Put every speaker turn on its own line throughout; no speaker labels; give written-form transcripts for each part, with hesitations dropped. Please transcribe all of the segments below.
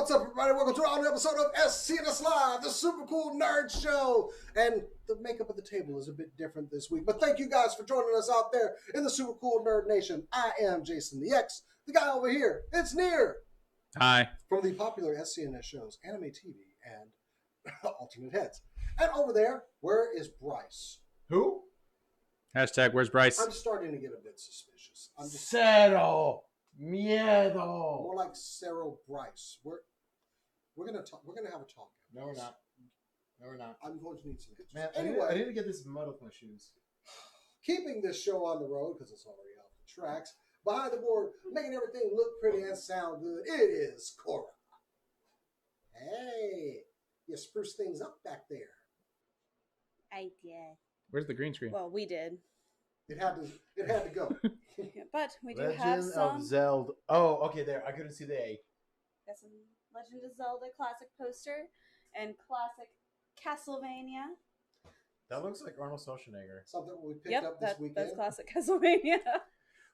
What's up, everybody? Welcome to another episode of SCNS Live, the super cool nerd show. And the makeup of the table is a bit different this week, but thank you guys for joining us out there in the super cool nerd nation. I am Jason the X. The guy over here, it's Near.
Hi.
From the popular SCNS shows, Anime TV, and Alternate Heads. And over there, where is Bryce?
Who?
Hashtag where's Bryce?
I'm starting to get a bit suspicious.
Cero miedo.
More like Sarah Bryce. We're gonna talk. We're gonna have a talk.
No, we're not. No, we're not.
I'm going to need some answers.
Man,
Anyway,
I need to get this mud off my shoes.
keeping this show on the road because it's already off the tracks. Behind the board, making everything look pretty and sound good. It is Cora. Hey, you spruce things up back there.
I did.
Where's the green screen?
Well, we did.
It had to go.
But we do
Legend
have some.
of Zelda. Oh, okay, there. I couldn't see the A.
Got some Legend of Zelda classic poster and classic Castlevania.
That looks like Arnold Schwarzenegger.
Something we picked up this weekend.
That's classic Castlevania.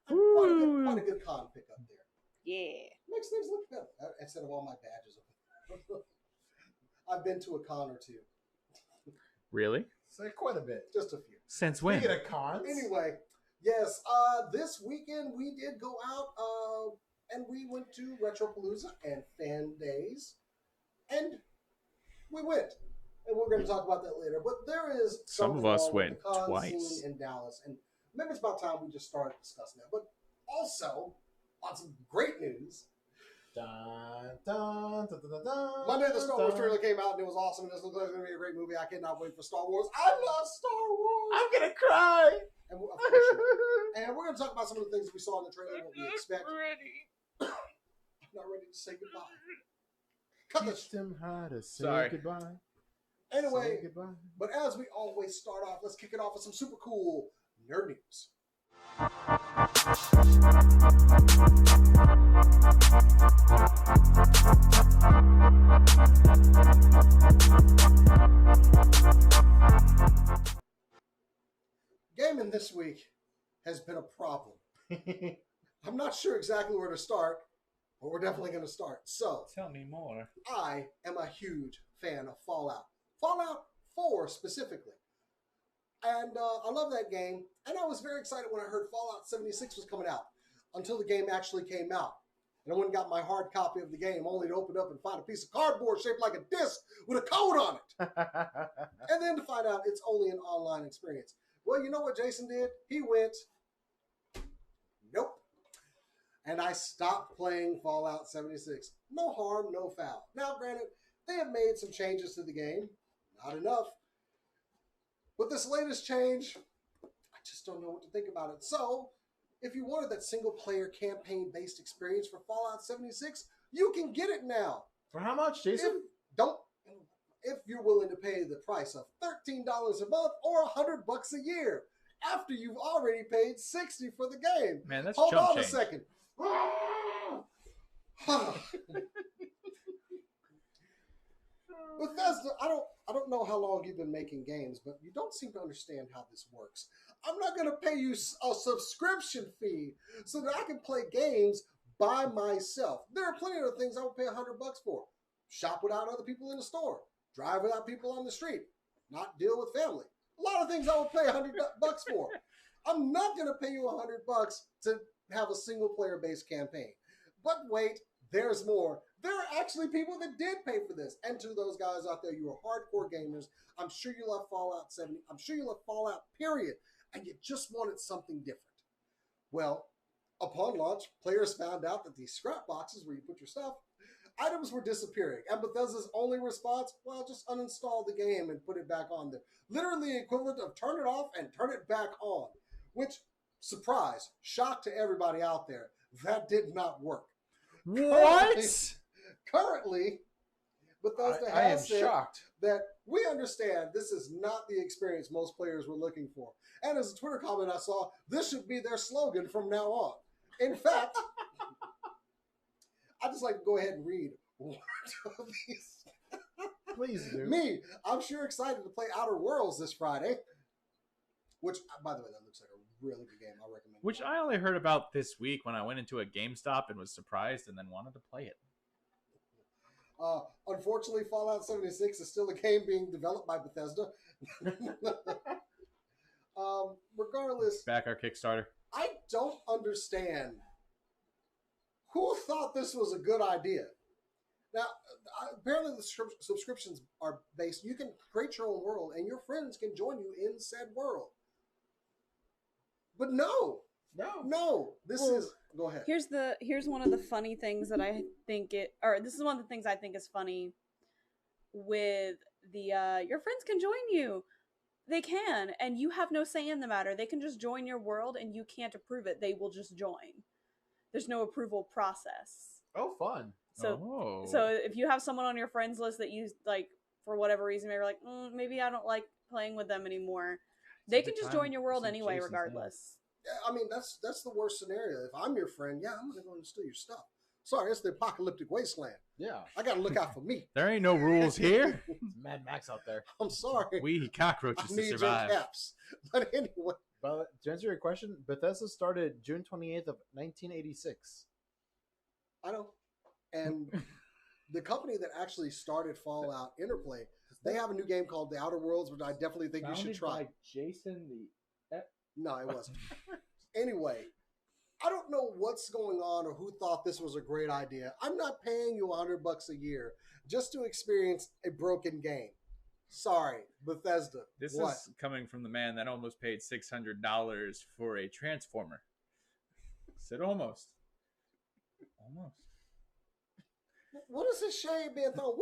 Quite a good con pick up there.
Yeah.
Makes things look better instead of all my badges. I've been to a con or two.
Really?
It's like quite a bit.
Just a few.
Since when?
Speaking of cons.
Anyway, yes, this weekend we did go out and we went to Retropalooza and Fan Days. And we went. And we're going to talk about that later. But there is
Some of us went
the con
twice
scene in Dallas. And maybe it's about time we just started discussing that. But also, on some great news,
Dun, dun, dun, dun, dun,
Monday the Star Wars
dun.
trailer came out and it was awesome. And this looks like it's going to be a great movie. I cannot wait for Star Wars. I love Star Wars.
I'm gonna cry.
And of course you will. And we're going to talk about some of the things that we saw in the trailer, what we expect. I'm not ready to say goodbye. Cut
Teach
the
them how to say
Sorry.
goodbye.
Anyway,
Say goodbye.
but as we always start off, let's kick it off with some super cool nerd news. Gaming this week has been a problem. I'm not sure exactly where to start, but we're definitely going to start. So,
Tell me more.
I am a huge fan of Fallout. Fallout 4 specifically. And I love that game. And I was very excited when I heard Fallout 76 was coming out until the game actually came out. And I went and got my hard copy of the game only to open up and find a piece of cardboard shaped like a disc with a code on it. And then to find out it's only an online experience. Well, you know what Jason did? He went, nope. And I stopped playing Fallout 76. No harm, no foul. Now, granted, they have made some changes to the game. Not enough. But this latest change, I just don't know what to think about it. So, if you wanted that single-player campaign-based experience for Fallout 76, you can get it now.
For how much, Jason?
If you're willing to pay the price of $13 a month or $100 a year, after you've already paid $60 for the game.
Man, that's
Hold
chump
on
change.
a second. Bethesda, I don't know how long you've been making games, but you don't seem to understand how this works. I'm not going to pay you a subscription fee so that I can play games by myself. There are plenty of things I would pay $100 for. Shop without other people in the store. Drive without people on the street. Not deal with family. A lot of things I would pay $100 for. I'm not going to pay you $100 to have a single player based campaign. But wait, there's more. There are actually people that did pay for this. And to those guys out there, you are hardcore gamers. I'm sure you love Fallout 70. I'm sure you love Fallout, period. And you just wanted something different. Well, upon launch, players found out that these scrap boxes where you put your stuff, items were disappearing. And Bethesda's only response, well, just uninstall the game and put it back on there. Literally the equivalent of turn it off and turn it back on. Which, surprise, shock to everybody out there, that did not work.
What?
Currently, Bethesda
I am
has said
shocked.
that we understand this is not the experience most players were looking for. And as a Twitter comment I saw, this should be their slogan from now on. In fact, I just like to go ahead and read one of these.
Please do.
Me, I'm sure excited to play Outer Worlds this Friday. Which, by the way, that looks like a really good game. I recommend it.
Which I only heard about this week when I went into a GameStop and was surprised and then wanted to play it.
Unfortunately, Fallout 76 is still a game being developed by Bethesda. Regardless,
Back our Kickstarter.
I don't understand who thought this was a good idea. Now, apparently the subscriptions are based. You can create your own world, and your friends can join you in said world. But no. This is. Go ahead.
Here's one of the funny things that I think this is one of the things I think is funny with the your friends can join you. They can, and you have no say in the matter. They can just join your world, and you can't approve it. They will just join. There's no approval process.
Oh, fun.
So if you have someone on your friends list that you like for whatever reason, maybe like maybe I don't like playing with them anymore, they can just join your world anyway, regardless.
I mean, that's the worst scenario. If I'm your friend, yeah, I'm gonna go and steal your stuff. Sorry, it's the apocalyptic wasteland.
Yeah.
I gotta look out for me.
There ain't no rules here.
It's Mad Max out there.
I'm sorry.
We cockroaches
I
to
need
survive.
your caps. But anyway.
But to answer your question, Bethesda started June 28th of 1986.
I know. And the company that actually started Fallout Interplay, they have a new game called The Outer Worlds, which I definitely think you should try.
By Jason the...
No, it wasn't. Anyway, I don't know what's going on or who thought this was a great idea. I'm not paying you $100 a year just to experience a broken game. Sorry, Bethesda.
This
what?
is coming from the man that almost paid $600 for a Transformer. Said almost. Almost.
What is this shade being thrown?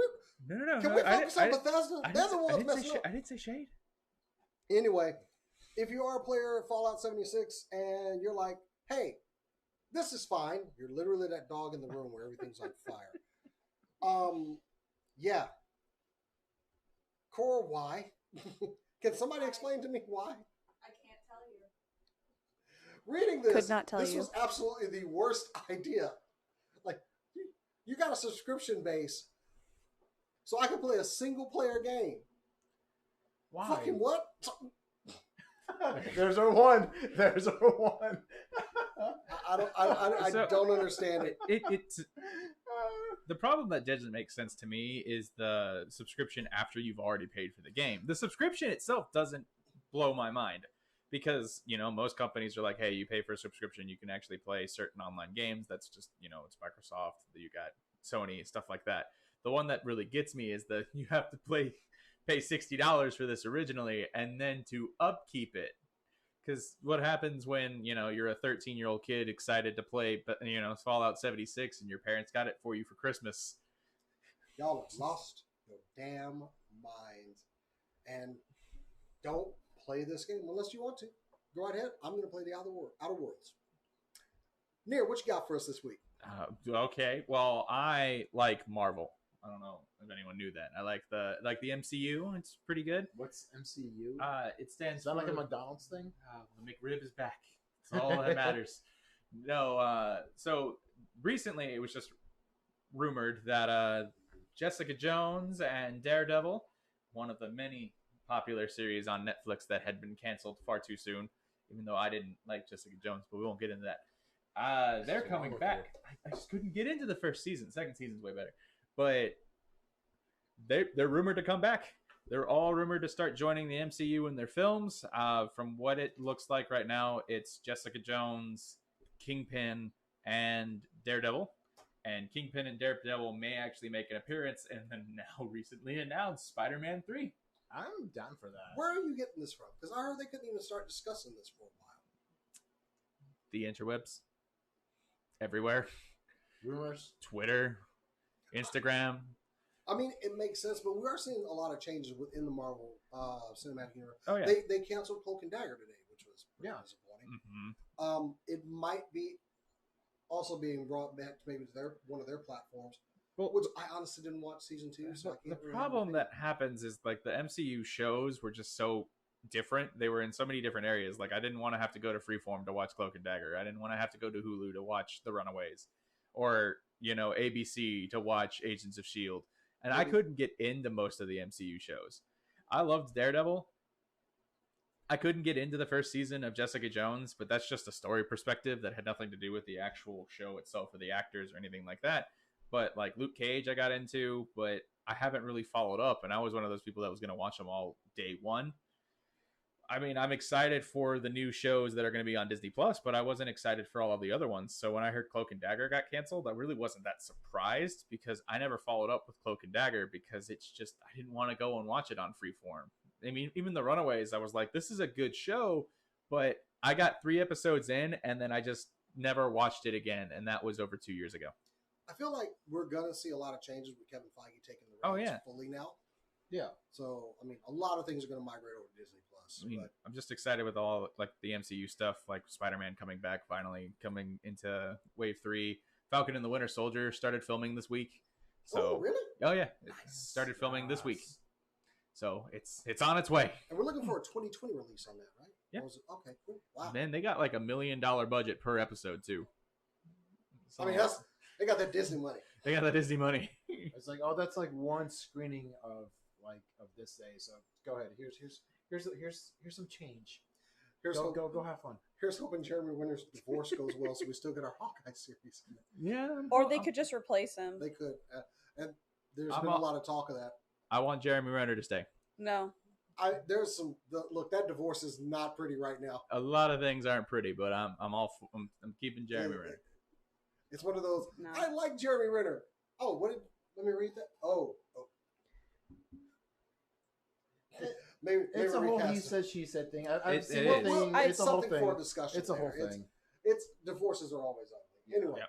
No.
Can we focus on Bethesda? They're the ones messing up.
I didn't say shade.
Anyway, if you are a player of Fallout 76 and you're like, hey, this is fine. You're literally that dog in the room where everything's on fire. Yeah. Core, why? Can somebody explain to me why?
I can't tell you.
Reading this,
Could not tell
this
you.
was absolutely the worst idea. Like, you got a subscription base, so I can play a single player game.
Why?
Fucking what?
There's our one. There's our one.
I don't understand it.
It's the problem that doesn't make sense to me is the subscription after you've already paid for the game. The subscription itself doesn't blow my mind because, you know, most companies are like, hey, you pay for a subscription, you can actually play certain online games. That's just, you know, it's Microsoft, you got Sony, stuff like that. The one that really gets me is that you have to pay $60 for this originally and then to upkeep it. Because what happens when, you know, you're a 13-year-old kid excited to play, you know, Fallout 76 and your parents got it for you for Christmas?
Y'all have lost your damn minds. And don't play this game unless you want to. Go right ahead. I'm going to play the Outer Worlds. Near, what you got for us this week?
Okay. Well, I like Marvel. I don't know if anyone knew that. I like the MCU. It's pretty good.
What's MCU?
It stands
Is that
for
like a McDonald's thing?
the McRib is back. That's all that matters. No. So recently, it was just rumored that Jessica Jones and Daredevil, one of the many popular series on Netflix that had been canceled far too soon, even though I didn't like Jessica Jones, but we won't get into that. They're coming back. I just couldn't get into the first season. Second season's way better. But they're rumored to come back. They're all rumored to start joining the MCU in their films. From what it looks like right now, it's Jessica Jones, Kingpin, and Daredevil. And Kingpin and Daredevil may actually make an appearance in the now recently announced Spider-Man 3.
I'm down for that.
Where are you getting this from? Because I heard they couldn't even start discussing this for a while.
The interwebs. Everywhere.
Rumors.
Twitter. Instagram.
I mean, it makes sense, but we are seeing a lot of changes within the Marvel Cinematic Universe.
Oh, yeah.
They canceled Cloak and Dagger today, which was pretty disappointing.
Mm-hmm.
It might be also being brought back to maybe one of their platforms,
well,
which I honestly didn't watch season 2, so I can't.
The problem that happens is like the MCU shows were just so different. They were in so many different areas. Like I didn't want to have to go to Freeform to watch Cloak and Dagger. I didn't want to have to go to Hulu to watch The Runaways, or you know ABC to watch Agents of S.H.I.E.L.D. And I couldn't get into most of the MCU shows. I loved Daredevil. I couldn't get into the first season of Jessica Jones, but that's just a story perspective that had nothing to do with the actual show itself or the actors or anything like that. but like Luke Cage I got into, but I haven't really followed up, and I was one of those people that was going to watch them all day one. I mean, I'm excited for the new shows that are going to be on Disney Plus, but I wasn't excited for all of the other ones. So when I heard Cloak and Dagger got canceled, I really wasn't that surprised because I never followed up with Cloak and Dagger because it's just I didn't want to go and watch it on Freeform. I mean, even the Runaways, I was like, this is a good show, but I got 3 episodes in and then I just never watched it again, and that was over 2 years ago.
I feel like we're gonna see a lot of changes with Kevin Feige taking the reins fully now.
Yeah.
So I mean, a lot of things are gonna migrate over to Disney Plus.
I mean,
but
I'm just excited with all like the MCU stuff, like Spider-Man coming back finally, coming into Wave 3. Falcon and the Winter Soldier started filming this week. So,
oh, really?
Oh yeah, it started filming this week. So it's on its way.
And we're looking for a 2020 release on that, right?
Yeah.
Okay, cool. Wow.
Man, they got like $1 million budget per episode too. So,
I mean, they got that Disney money.
They got that Disney money.
It's like, oh, that's like one screening of this day. So go ahead. Here's some change. Go have fun.
Here's hoping Jeremy Renner's divorce goes well, so we still get our Hawkeye series.
Yeah.
Or they could just replace him.
They could, and there's been a lot of talk of that.
I want Jeremy Renner to stay.
No.
There's some look. That divorce is not pretty right now.
A lot of things aren't pretty, but I'm keeping Jeremy Renner.
It's one of those.
No.
I like Jeremy Renner. Oh, let me read that. Oh. Maybe
it's a whole he said she said thing. I've seen the thing. It's a whole thing.
For discussion.
It's a whole thing.
It's divorces are always ugly. Anyway,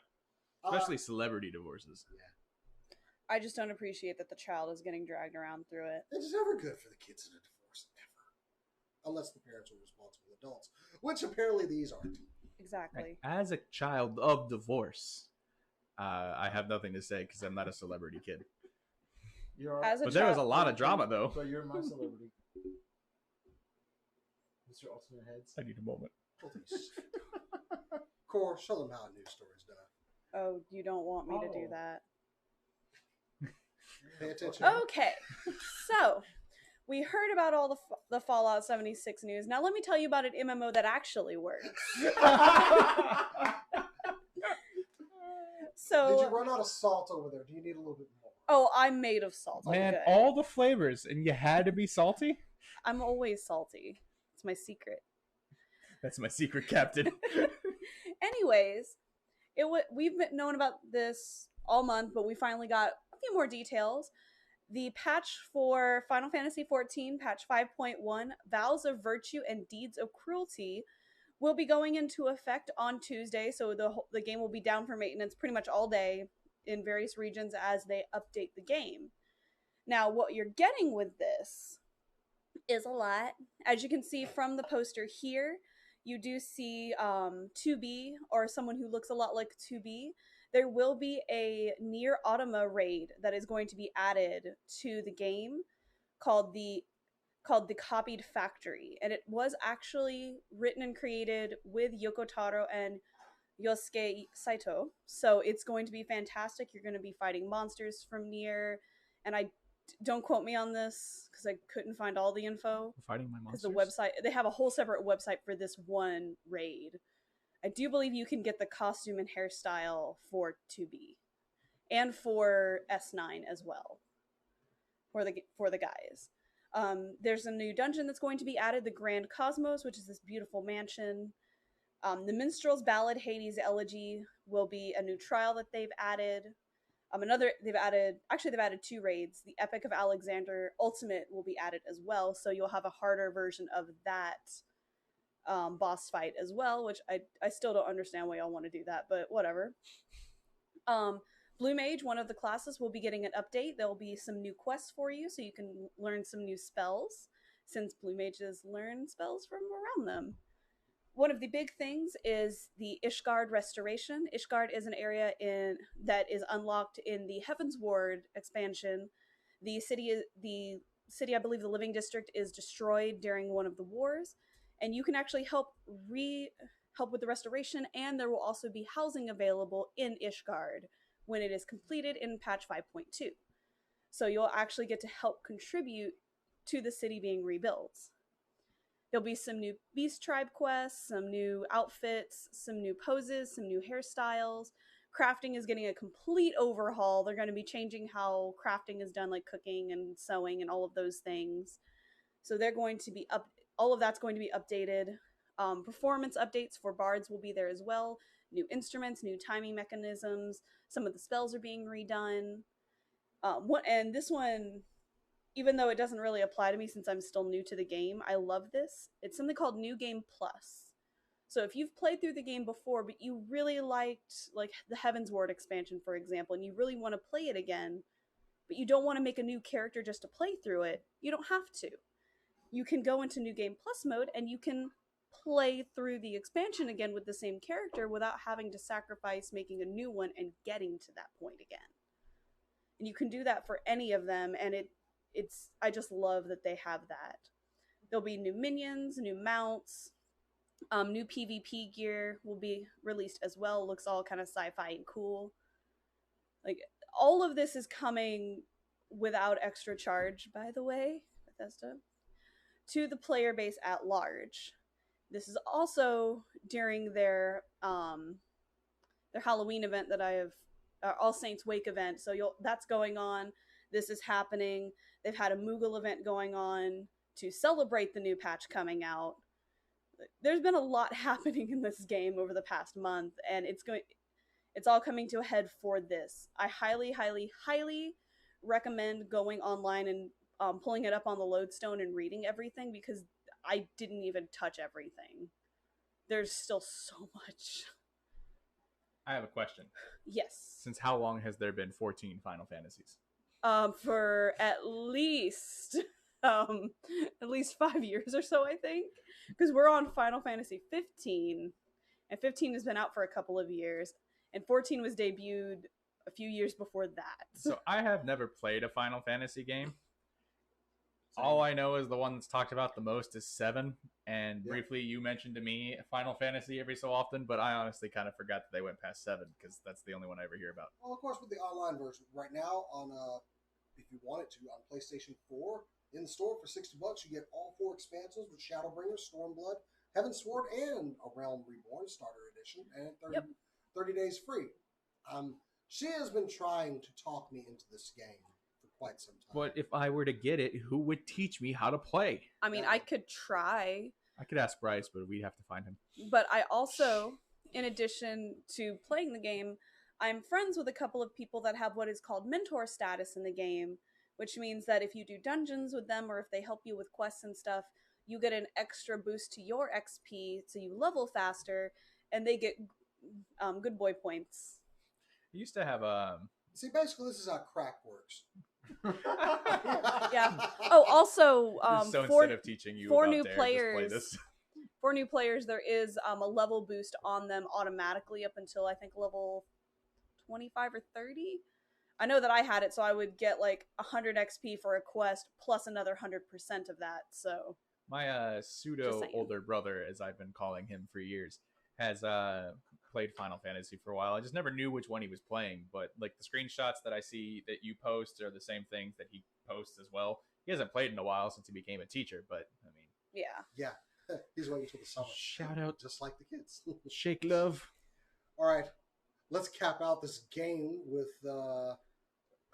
especially celebrity divorces.
Yeah.
I just don't appreciate that the child is getting dragged around through it.
It's never good for the kids in a divorce, ever, unless the parents are responsible adults, which apparently these aren't.
Exactly.
As a child of divorce, I have nothing to say because I'm not a celebrity kid. But there was a lot of drama, though.
But you're my celebrity. Mr. Ultimate Heads.
I need a moment.
Core, show them how a news story's done.
Oh, you don't want me to do that.
Pay attention.
Okay, so we heard about all the Fallout 76 news. Now let me tell you about an MMO that actually works. So,
did you run out of salt over there? Do you need a little bit more?
Oh, I'm made of salt.
Man, all the flavors, and you had to be salty?
I'm always salty. It's my secret.
That's my secret, Captain.
Anyways, we've known about this all month, but we finally got a few more details. The patch for Final Fantasy XIV, patch 5.1, Vows of Virtue and Deeds of Cruelty, will be going into effect on Tuesday, so the game will be down for maintenance pretty much all day in various regions as they update the game. Now, what you're getting with this is a lot. As you can see from the poster here, you do see 2B, or someone who looks a lot like 2B. There will be a Nier Automata raid that is going to be added to the game called the Copied Factory, and it was actually written and created with Yoko Taro and Yosuke Saito, so it's going to be fantastic. You're going to be fighting monsters from Nier, and don't quote me on this because I couldn't find all the info.
Fighting my monsters?
Because the website, they have a whole separate website for this one raid. I do believe you can get the costume and hairstyle for 2B and for S9 as well for the guys. There's a new dungeon that's going to be added, the Grand Cosmos, which is this beautiful mansion. The Minstrel's Ballad, Hades Elegy, will be a new trial that they've added. They've added 2 raids. The Epic of Alexander Ultimate will be added as well, so you'll have a harder version of that boss fight as well, which I still don't understand why y'all want to do that, but whatever. Blue Mage, one of the classes, will be getting an update. There will be some new quests for you, so you can learn some new spells, since Blue Mages learn spells from around them. One of the big things is the Ishgard restoration. Ishgard is an area that is unlocked in the Heaven's Ward expansion. The city, I believe the Living District, is destroyed during one of the wars, and you can actually help with the restoration, and there will also be housing available in Ishgard when it is completed in patch 5.2. So you'll actually get to help contribute to the city being rebuilt. There'll be some new Beast Tribe quests, some new outfits, some new poses, some new hairstyles. Crafting is getting a complete overhaul. They're going to be changing how crafting is done, like cooking and sewing and all of those things. So they're going to be all of that's going to be updated. Performance updates for bards will be there as well. New instruments, new timing mechanisms. Some of the spells are being redone. And this one, even though it doesn't really apply to me since I'm still new to the game, I love this. It's something called New Game Plus. So if you've played through the game before, but you really liked like the Heaven's Ward expansion, for example, and you really want to play it again, but you don't want to make a new character just to play through it, you don't have to. You can go into New Game Plus mode and you can play through the expansion again with the same character without having to sacrifice making a new one and getting to that point again. And you can do that for any of them, and it's I just love that they have that. There'll be new minions, new mounts, new PvP gear will be released as well. Looks all kind of sci-fi and cool. Like, all of this is coming without extra charge, by the way, Bethesda, to the player base at large. This is also during their Halloween event that I have, All Saints Wake event. So that's going on. This is happening. They've had a Moogle event going on to celebrate the new patch coming out. There's been a lot happening in this game over the past month, and it's all coming to a head for this. I highly, highly, highly recommend going online and pulling it up on the Lodestone and reading everything, because I didn't even touch everything. There's still so much.
I have a question.
Yes.
Since how long has there been 14 Final Fantasies?
For at least 5 years or so, I think, because we're on Final Fantasy 15, and 15 has been out for a couple of years, and 14 was debuted a few years before that.
So I have never played a Final Fantasy game. All I know is the one that's talked about the most is 7, and briefly you mentioned to me Final Fantasy every so often, but I honestly kind of forgot that they went past 7, because that's the only one I ever hear about.
Well, of course, with the online version right now on if you want it to, on PlayStation 4 in the store for $60, you get all 4 expansions with Shadowbringer, Stormblood, Heaven's Sword, and A Realm Reborn Starter Edition, and 30 days free. She has been trying to talk me into this game for quite some time.
But if I were to get it, who would teach me how to play?
I mean, I could try.
I could ask Bryce, but we'd have to find him.
But I also, in addition to playing the game, I'm friends with a couple of people that have what is called mentor status in the game, which means that if you do dungeons with them or if they help you with quests and stuff, you get an extra boost to your XP, so you level faster, and they get good boy points.
I used to have
See, basically, this is how crack works.
Yeah. Oh, also,
so instead of teaching you
for
about
new
Dare,
players,
just play this.
For new players, there is a level boost on them automatically up until I think level 25 or 30. I know that I had it, so I would get like 100 XP for a quest plus another 100% of that. So
my pseudo older brother, as I've been calling him for years, has played Final Fantasy for a while. I just never knew which one he was playing, but like the screenshots that I see that you post are the same things that he posts as well. He hasn't played in a while since he became a teacher, but I mean,
yeah, he's waiting until the summer.
Shout out,
just like the kids.
Shake love.
All right, let's cap out this game with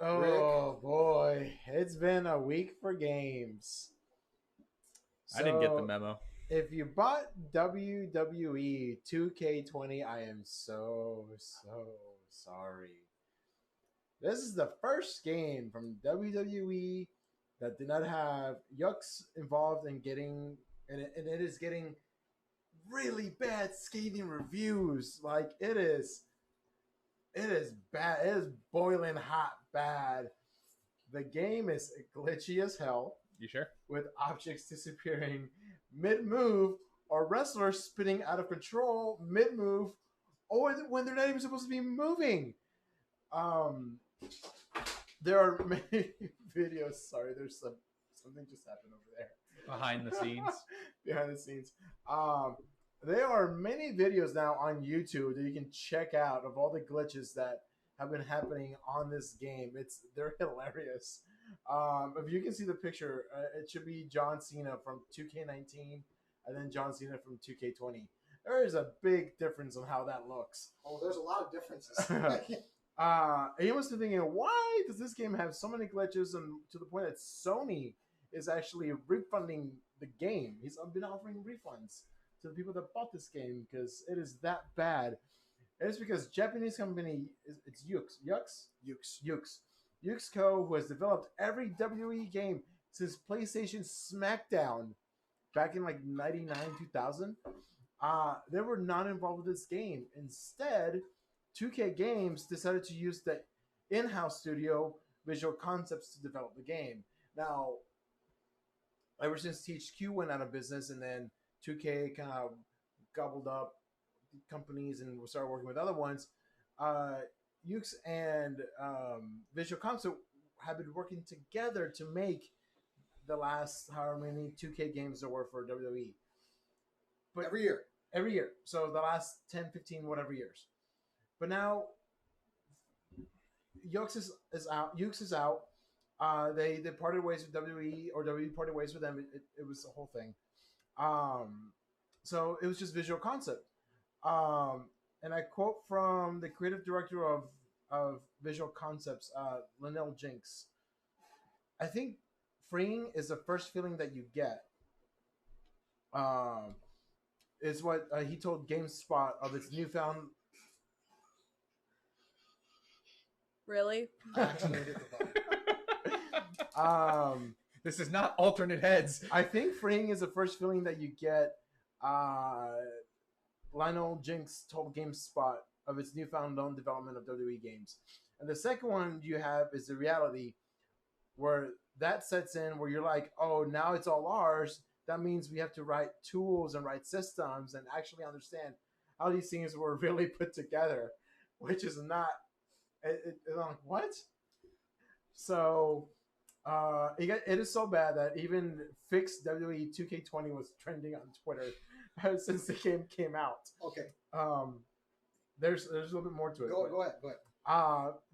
oh boy, it's been a week for games.
I didn't get the memo.
If you bought WWE 2K20, I am so sorry. This is the first game from WWE that did not have Yucks involved in getting, and it is getting really bad scathing reviews. Like it is bad. It is boiling hot bad. The game is glitchy as hell.
You sure? With
objects disappearing mid-move or wrestlers spinning out of control mid-move or when they're not even supposed to be moving. There are many videos. Sorry, there's something just happened over there.
Behind the scenes.
Behind the scenes. There are many videos now on YouTube that you can check out of all the glitches that have been happening on this game. They're hilarious. If you can see the picture, it should be John Cena from 2K19 and then John Cena from 2K20. There is a big difference on how that looks.
Oh, there's a lot of differences.
And you must be thinking, why does this game have so many glitches, and to the point that Sony is actually refunding the game? He's been offering refunds to the people that bought this game because it is that bad. And it's because Japanese company, it's Yux Co., who has developed every WWE game since PlayStation SmackDown back in like 99, 2000. They were not involved with this game. Instead, 2K Games decided to use the in-house studio Visual Concepts to develop the game. Now, ever since THQ went out of business and then 2K kind of gobbled up companies and started working with other ones, Yux and Visual Concept have been working together to make the last however many 2K games there were for WWE. But every year. So the last 10, 15, whatever years. But now Yux is out. They parted ways with WWE, or WWE parted ways with them. It was a whole thing. So it was just Visual Concept. And I quote from the creative director of Visual Concepts, Linnell Jinks. I think freeing is the first feeling that you get. Is what he told GameSpot of its newfound.
Really?
This is not alternate heads.
I think freeing is the first feeling that you get. Lionel Jinks told GameSpot of its newfound known development of WWE games. And the second one you have is the reality, where that sets in, where you're like, oh, now it's all ours. That means we have to write tools and write systems and actually understand how these things were really put together, which is not. I'm like, what? So it is so bad that even fixed WWE 2K20 was trending on Twitter since the game came out.
Okay.
There's a little bit more to it.
Go ahead.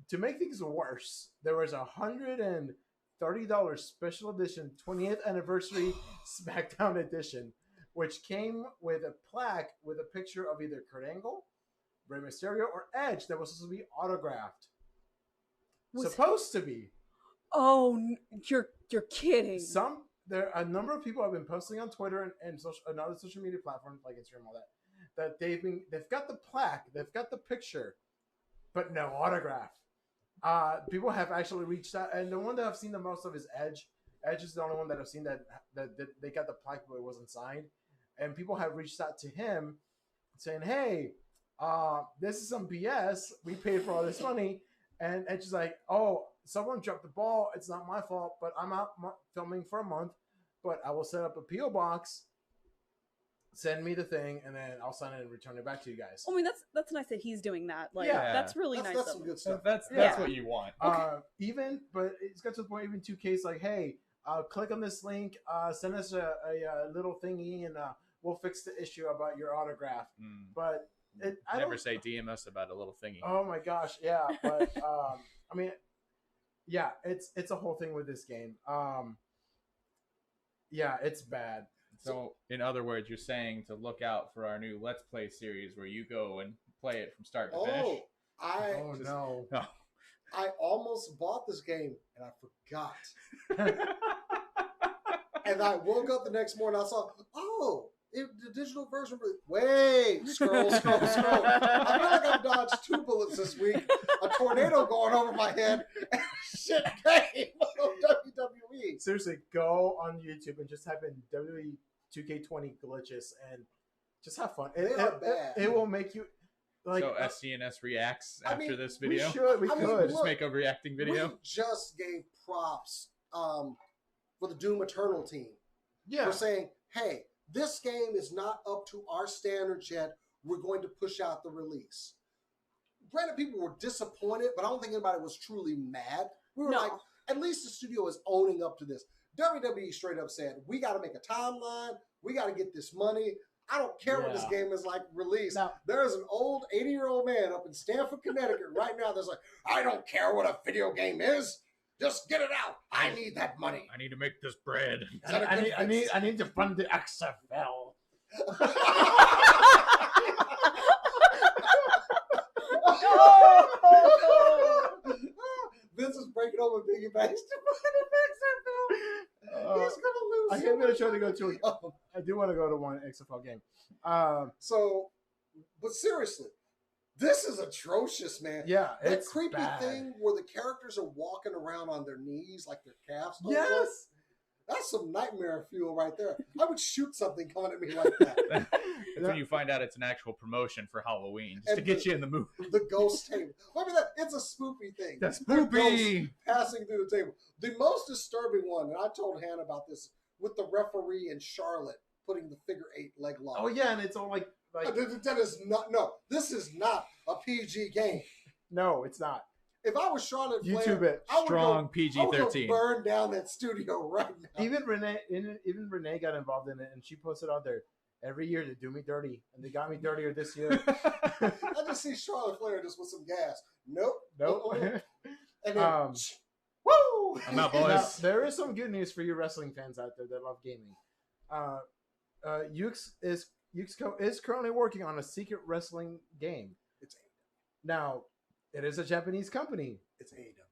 To make things worse, there was $130 special edition 20th anniversary SmackDown edition, which came with a plaque with a picture of either Kurt Angle, Rey Mysterio, or Edge that was supposed to be autographed. Supposed to be.
Oh, you're kidding.
There are a number of people have been posting on Twitter and other social media platforms like Instagram, all that they've got the plaque, they've got the picture, but no autograph. People have actually reached out, and the one that I've seen the most of is Edge. Edge is the only one that I've seen that they got the plaque, but it wasn't signed. And people have reached out to him saying, hey, this is some BS. We paid for all this money. And Edge is like, oh, someone dropped the ball. It's not my fault, but I'm out filming for a month. But I will set up a P.O. box, send me the thing, and then I'll sign it and return it back to you guys.
I mean, that's nice that he's doing that. Like,
Yeah.
that's really nice.
That's some good stuff.
That's
Yeah.
what you want.
But it's got to the point, even 2K's like, hey, click on this link, send us a little thingy, and we'll fix the issue about your autograph. But I
Never
don't
say DM us about a little thingy.
Oh my gosh, yeah. But I mean, yeah, it's a whole thing with this game. Yeah, it's bad.
So, in other words, you're saying to look out for our new Let's Play series where you go and play it from start to finish.
No.
I almost bought this game and I forgot. And I woke up the next morning. I saw, the digital version. Wait, scroll. I feel like I've dodged 2 bullets this week. A tornado going over my head. And shit came of WWE.
Seriously, go on YouTube and just type in WWE 2K20 glitches and just have fun. It will make you like.
So SCNS reacts after this video.
We could
look,
just make a reacting video.
We just gave props for the Doom Eternal team.
Yeah.
For saying, hey, this game is not up to our standards yet. We're going to push out the release. Granted, people were disappointed, but I don't think anybody was truly mad. We were like, at least the studio is owning up to this. WWE straight up said, we got to make a timeline. We got to get this money. I don't care what this game is like released.
Now,
there's an old 80-year-old man up in Stamford, Connecticut right now that's like, I don't care what a video game is. Just get it out. I need that money.
I need to make this bread.
I need to fund the XFL. try to go to. I do want to go to one XFL game.
So, but seriously, this is atrocious, man.
Yeah,
That
it's
creepy
bad.
thing where the characters are walking around on their knees like their calves. don't
Yes.
work. That's some nightmare fuel right there. I would shoot something coming at me like that.
That's when you find out it's an actual promotion for Halloween, just to get you in the mood.
The ghost table. I mean, it's a spoopy thing.
That's
They're
spoopy.
ghosts passing through the table. The most disturbing one, and I told Hannah about this, with the referee in Charlotte putting the figure 8 leg lock.
Oh yeah, and it's all like
That is not. No, this is not a PG game.
no, it's not.
If I was Charlotte Flair,
YouTube it.
I would
Strong
go, I would go
PG-13.
burn down that studio right now.
Even Renee got involved in it, and she posted out there every year they do me dirty, and they got me dirtier this year.
I just see Charlotte Flair just with some gas. Nope.
Nope.
And then,
Woo!
I'm out,
Now,
boys.
there is some good news for you wrestling fans out there that love gaming. Yuxco is currently working on a secret wrestling game.
It's
Now, it is a Japanese company,
it's AEW.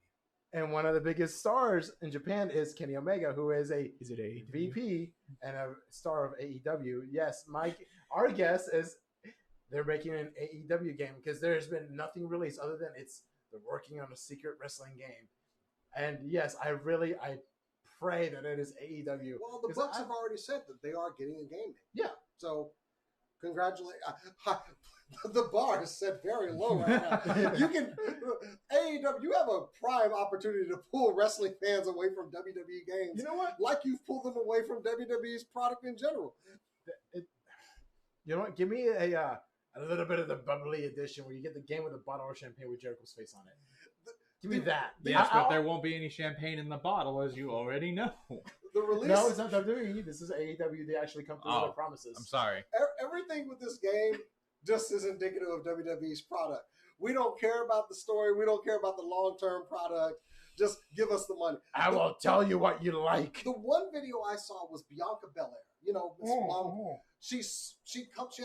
and one of the biggest stars in Japan is Kenny Omega, who is a
Is it a
VP and a star of AEW. Yes, our guess is they're making an AEW game because there's been nothing released other than they're working on a secret wrestling game. And yes, I pray that it is AEW.
Well, the
'Cause
Bucks have already said that they are getting a game name.
Yeah.
So, congratulate. The bar is set very low right now. You can AEW. You have a prime opportunity to pull wrestling fans away from WWE games.
You know what?
Like you've pulled them away from WWE's product in general.
You know what? Give me a little bit of the bubbly edition where you get the game with a bottle of champagne with Jericho's face on it. Give me that.
Yes, but there won't be any champagne in the bottle, as you already know.
The release.
No, it's not WWE. This is AEW. They actually come through with their promises.
I'm sorry.
Everything with this game just is indicative of WWE's product. We don't care about the story. We don't care about the long-term product. Just give us the money.
I will tell you what you like.
The one video I saw was Bianca Belair. You know, this long. She has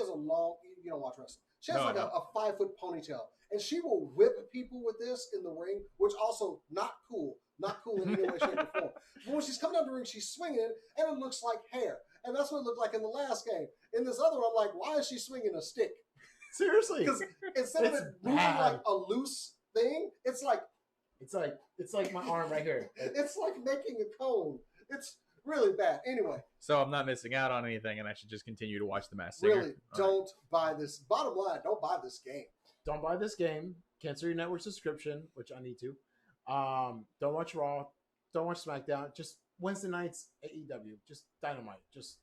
a long. You don't watch wrestling. She has a 5-foot ponytail, and she will whip people with this in the ring, which also not cool in any way, shape, or form. But when she's coming down the ring, she's swinging it, and it looks like hair, and that's what it looked like in the last game. In this other one, I'm like, why is she swinging a stick?
Seriously,
Because instead of it moving like a loose thing, it's like
my arm right here.
it's like making a cone. It's really bad. Anyway,
So I'm not missing out on anything, and I should just continue to watch The Masked Singer.
really, don't buy this. Bottom line, don't buy this game.
Don't buy this game. Cancel your network subscription, which I need to. Don't watch Raw. Don't watch SmackDown. Just Wednesday nights AEW. Just Dynamite. Just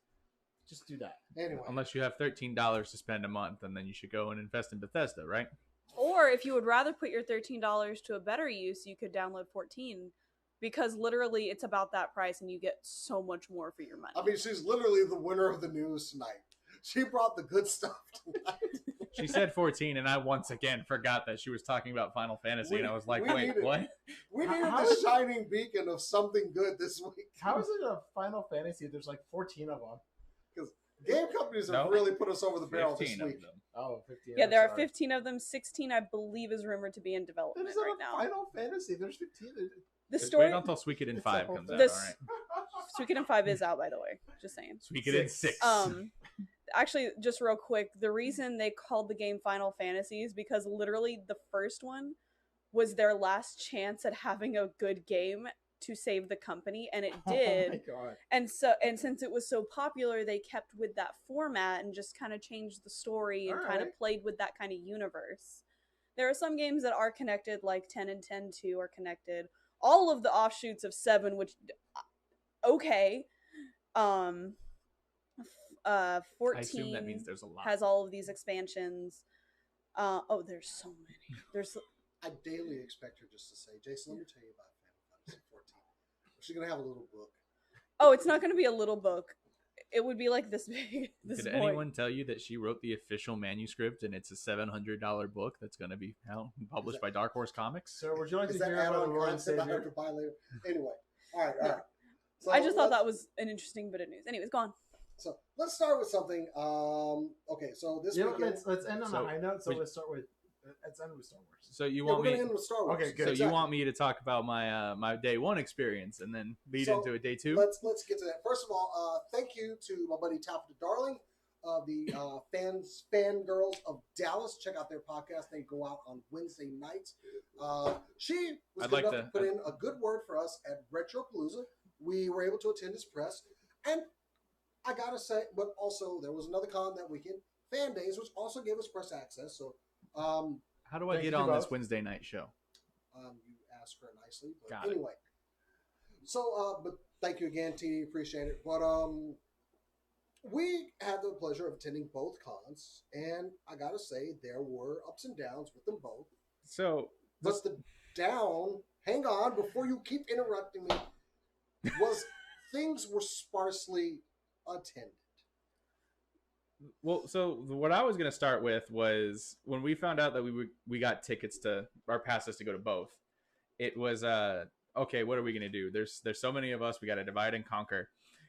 do that.
Anyway,
Unless you have $13 to spend a month, and then you should go and invest in Bethesda, right?
Or if you would rather put your $13 to a better use, you could download 14, because literally it's about that price and you get so much more for your money.
I mean, she's literally the winner of the news tonight. She brought the good stuff tonight.
She said 14, and I once again forgot that she was talking about Final Fantasy, and I was like, wait, what?
We needed
How
the
is it-
shining beacon of something good this week.
How is it a Final Fantasy? There's like 14 of them.
Game companies have
No.
really put us over the barrel
15
this
of
week.
them.
Oh, 15.
Yeah,
I'm
there are
sorry.
15 of them. 16, I believe, is rumored to be in development
There's not
right
a
now.
Final Fantasy. There's 15.
The
Just
story,
wait until Suikoden 5
whole
comes
thing.
out,
This-
all right?
Suikoden 5 is out, by the way. Just saying.
Suikoden 6.
Actually, just real quick, the reason they called the game Final Fantasy is because literally the first one was their last chance at having a good game to save the company, and it did.
Oh my god.
And since it was so popular, they kept with that format and just kind of changed the story and kind of
Alright.
played with that kind of universe. There are some games that are connected, like 10 and 10-2 are connected. All of the offshoots of 7, which okay. 14
I assume that means there's a lot.
has all of these expansions. There's so many. There's
I daily expect her just to say, Jason, let me tell you about Final Fantasy 14. She's going to have a little book.
it's not going to be a little book. It would be like this big. This
Did
boy.
anyone tell you that she wrote the official manuscript, and it's a $700 book that's going to be published by Dark Horse Comics?
So would you like
Is
to
that
hear about the
add-on
Lord and
content I have
Savior?
to buy later? Anyway, all right. So
I just thought
let's-
that was an interesting bit of news. Anyways, go on.
So let's start with something. Okay, so this
You know,
weekend,
let's end on
So,
a high note. So
wait.
let's start with Let's end with Star Wars.
So you
Yeah,
want
we're
me?
gonna end with Star Wars.
Okay, good.
So
Exactly.
you want me to talk about my my day one experience and then lead
So,
into a day two?
Let's get to that. First of all, thank you to my buddy Taffeta Darling, the fangirls of Dallas. Check out their podcast. They go out on Wednesday nights. She was
I'd
good
like
enough to put in a good word for us at Retropalooza. We were able to attend his press, and I gotta say, but also there was another con that weekend, Fan Days, which also gave us press access. So,
How do I
Thank
get
you
on this
both.
Wednesday night show?
you asked her nicely, but
Got it.
anyway. So, but thank you again, T. Appreciate it. But we had the pleasure of attending both cons, and I gotta say there were ups and downs with them both.
So
But the down, hang on, before you keep interrupting me, was things were sparsely attended.
well, so what I was gonna start with was when we found out that we got tickets to our passes to go to both. It was okay. What are we gonna do? There's so many of us. We got to divide and conquer.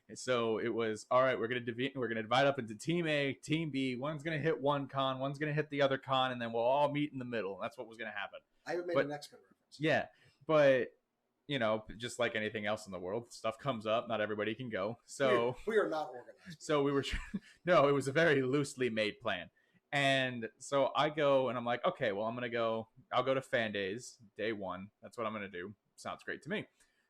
And so it was all right. We're gonna divide up into Team A, Team B. One's gonna hit one con, one's gonna hit the other con, and then we'll all meet in the middle. That's what was gonna happen.
I even made
But-
an X-Men reference.
Yeah, but you know, just like anything else in the world, stuff comes up. Not everybody can go. So
we are not organized.
so we were no, it was a very loosely made plan. And so I go and I'm like, okay, well, I'll go to Fan Days day one. That's what I'm gonna do. Sounds great to me.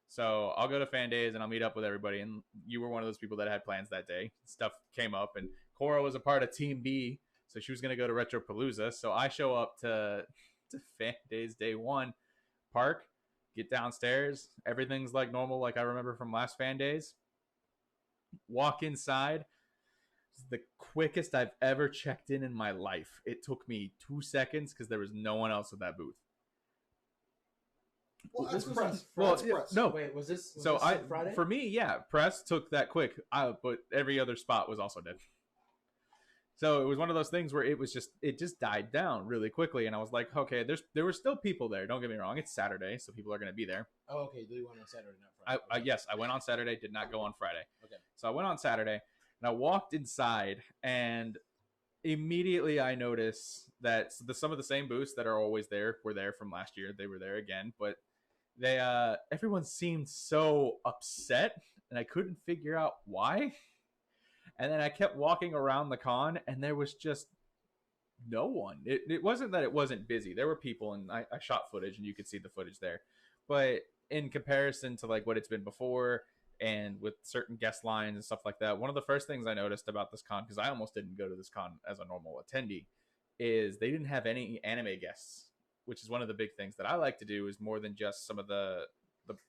So I'll go to Fan Days and I'll meet up with everybody. And you were one of those people that had plans that day. Stuff came up, and Cora was a part of Team B, so she was gonna go to Retropalooza. So I show up to Fan Days day one, park, get downstairs, everything's like normal, like I remember from last Fan Days. Walk inside. It's the quickest I've ever checked in my life. It took me 2 seconds because there was no one else at that booth.
Well, that's
This was
press.
Well,
That's
yeah,
press.
no.
Wait, was this
So
this
I,
on Friday?
for me, yeah, press took that quick. But every other spot was also dead. So it was one of those things where it just died down really quickly, and I was like, okay, there were still people there. Don't get me wrong, it's Saturday, so people are going to be there.
Oh, okay. You went on Saturday, not Friday. Okay.
Yes, I went on Saturday, did not go on Friday.
Okay.
So I went on Saturday, and I walked inside, and immediately I noticed that some of the same booths that are always there were there from last year. They were there again, but they everyone seemed so upset, and I couldn't figure out why. And then I kept walking around the con, and there was just no one. It wasn't that it wasn't busy. There were people, and I shot footage, and you could see the footage there. But in comparison to like what it's been before, and with certain guest lines and stuff like that, one of the first things I noticed about this con, because I almost didn't go to this con as a normal attendee, is they didn't have any anime guests, which is one of the big things that I like to do, is more than just some of the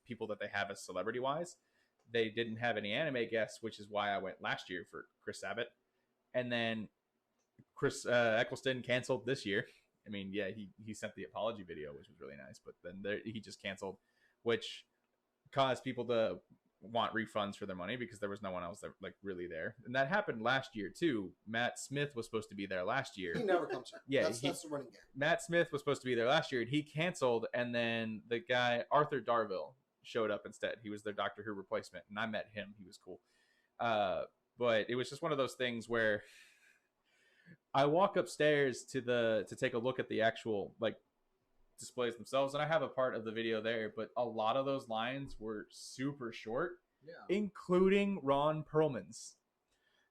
people that they have as celebrity wise. They didn't have any anime guests, which is why I went last year for Chris Sabat. And then Chris Eccleston canceled this year. I mean, yeah, he sent the apology video, which was really nice, but then he just canceled, which caused people to want refunds for their money because there was no one else that like really there. And that happened last year too. Matt Smith was supposed to be there last year.
He never comes here.
Yeah,
that's the running game.
Matt Smith was supposed to be there last year, and he canceled. And then the guy Arthur Darville showed up instead. He was their Doctor Who replacement, and I met him. He was cool. But it was just one of those things where I walk upstairs to take a look at the actual like displays themselves, and I have a part of the video there, but a lot of those lines were super short,
Yeah.
including Ron Perlman's.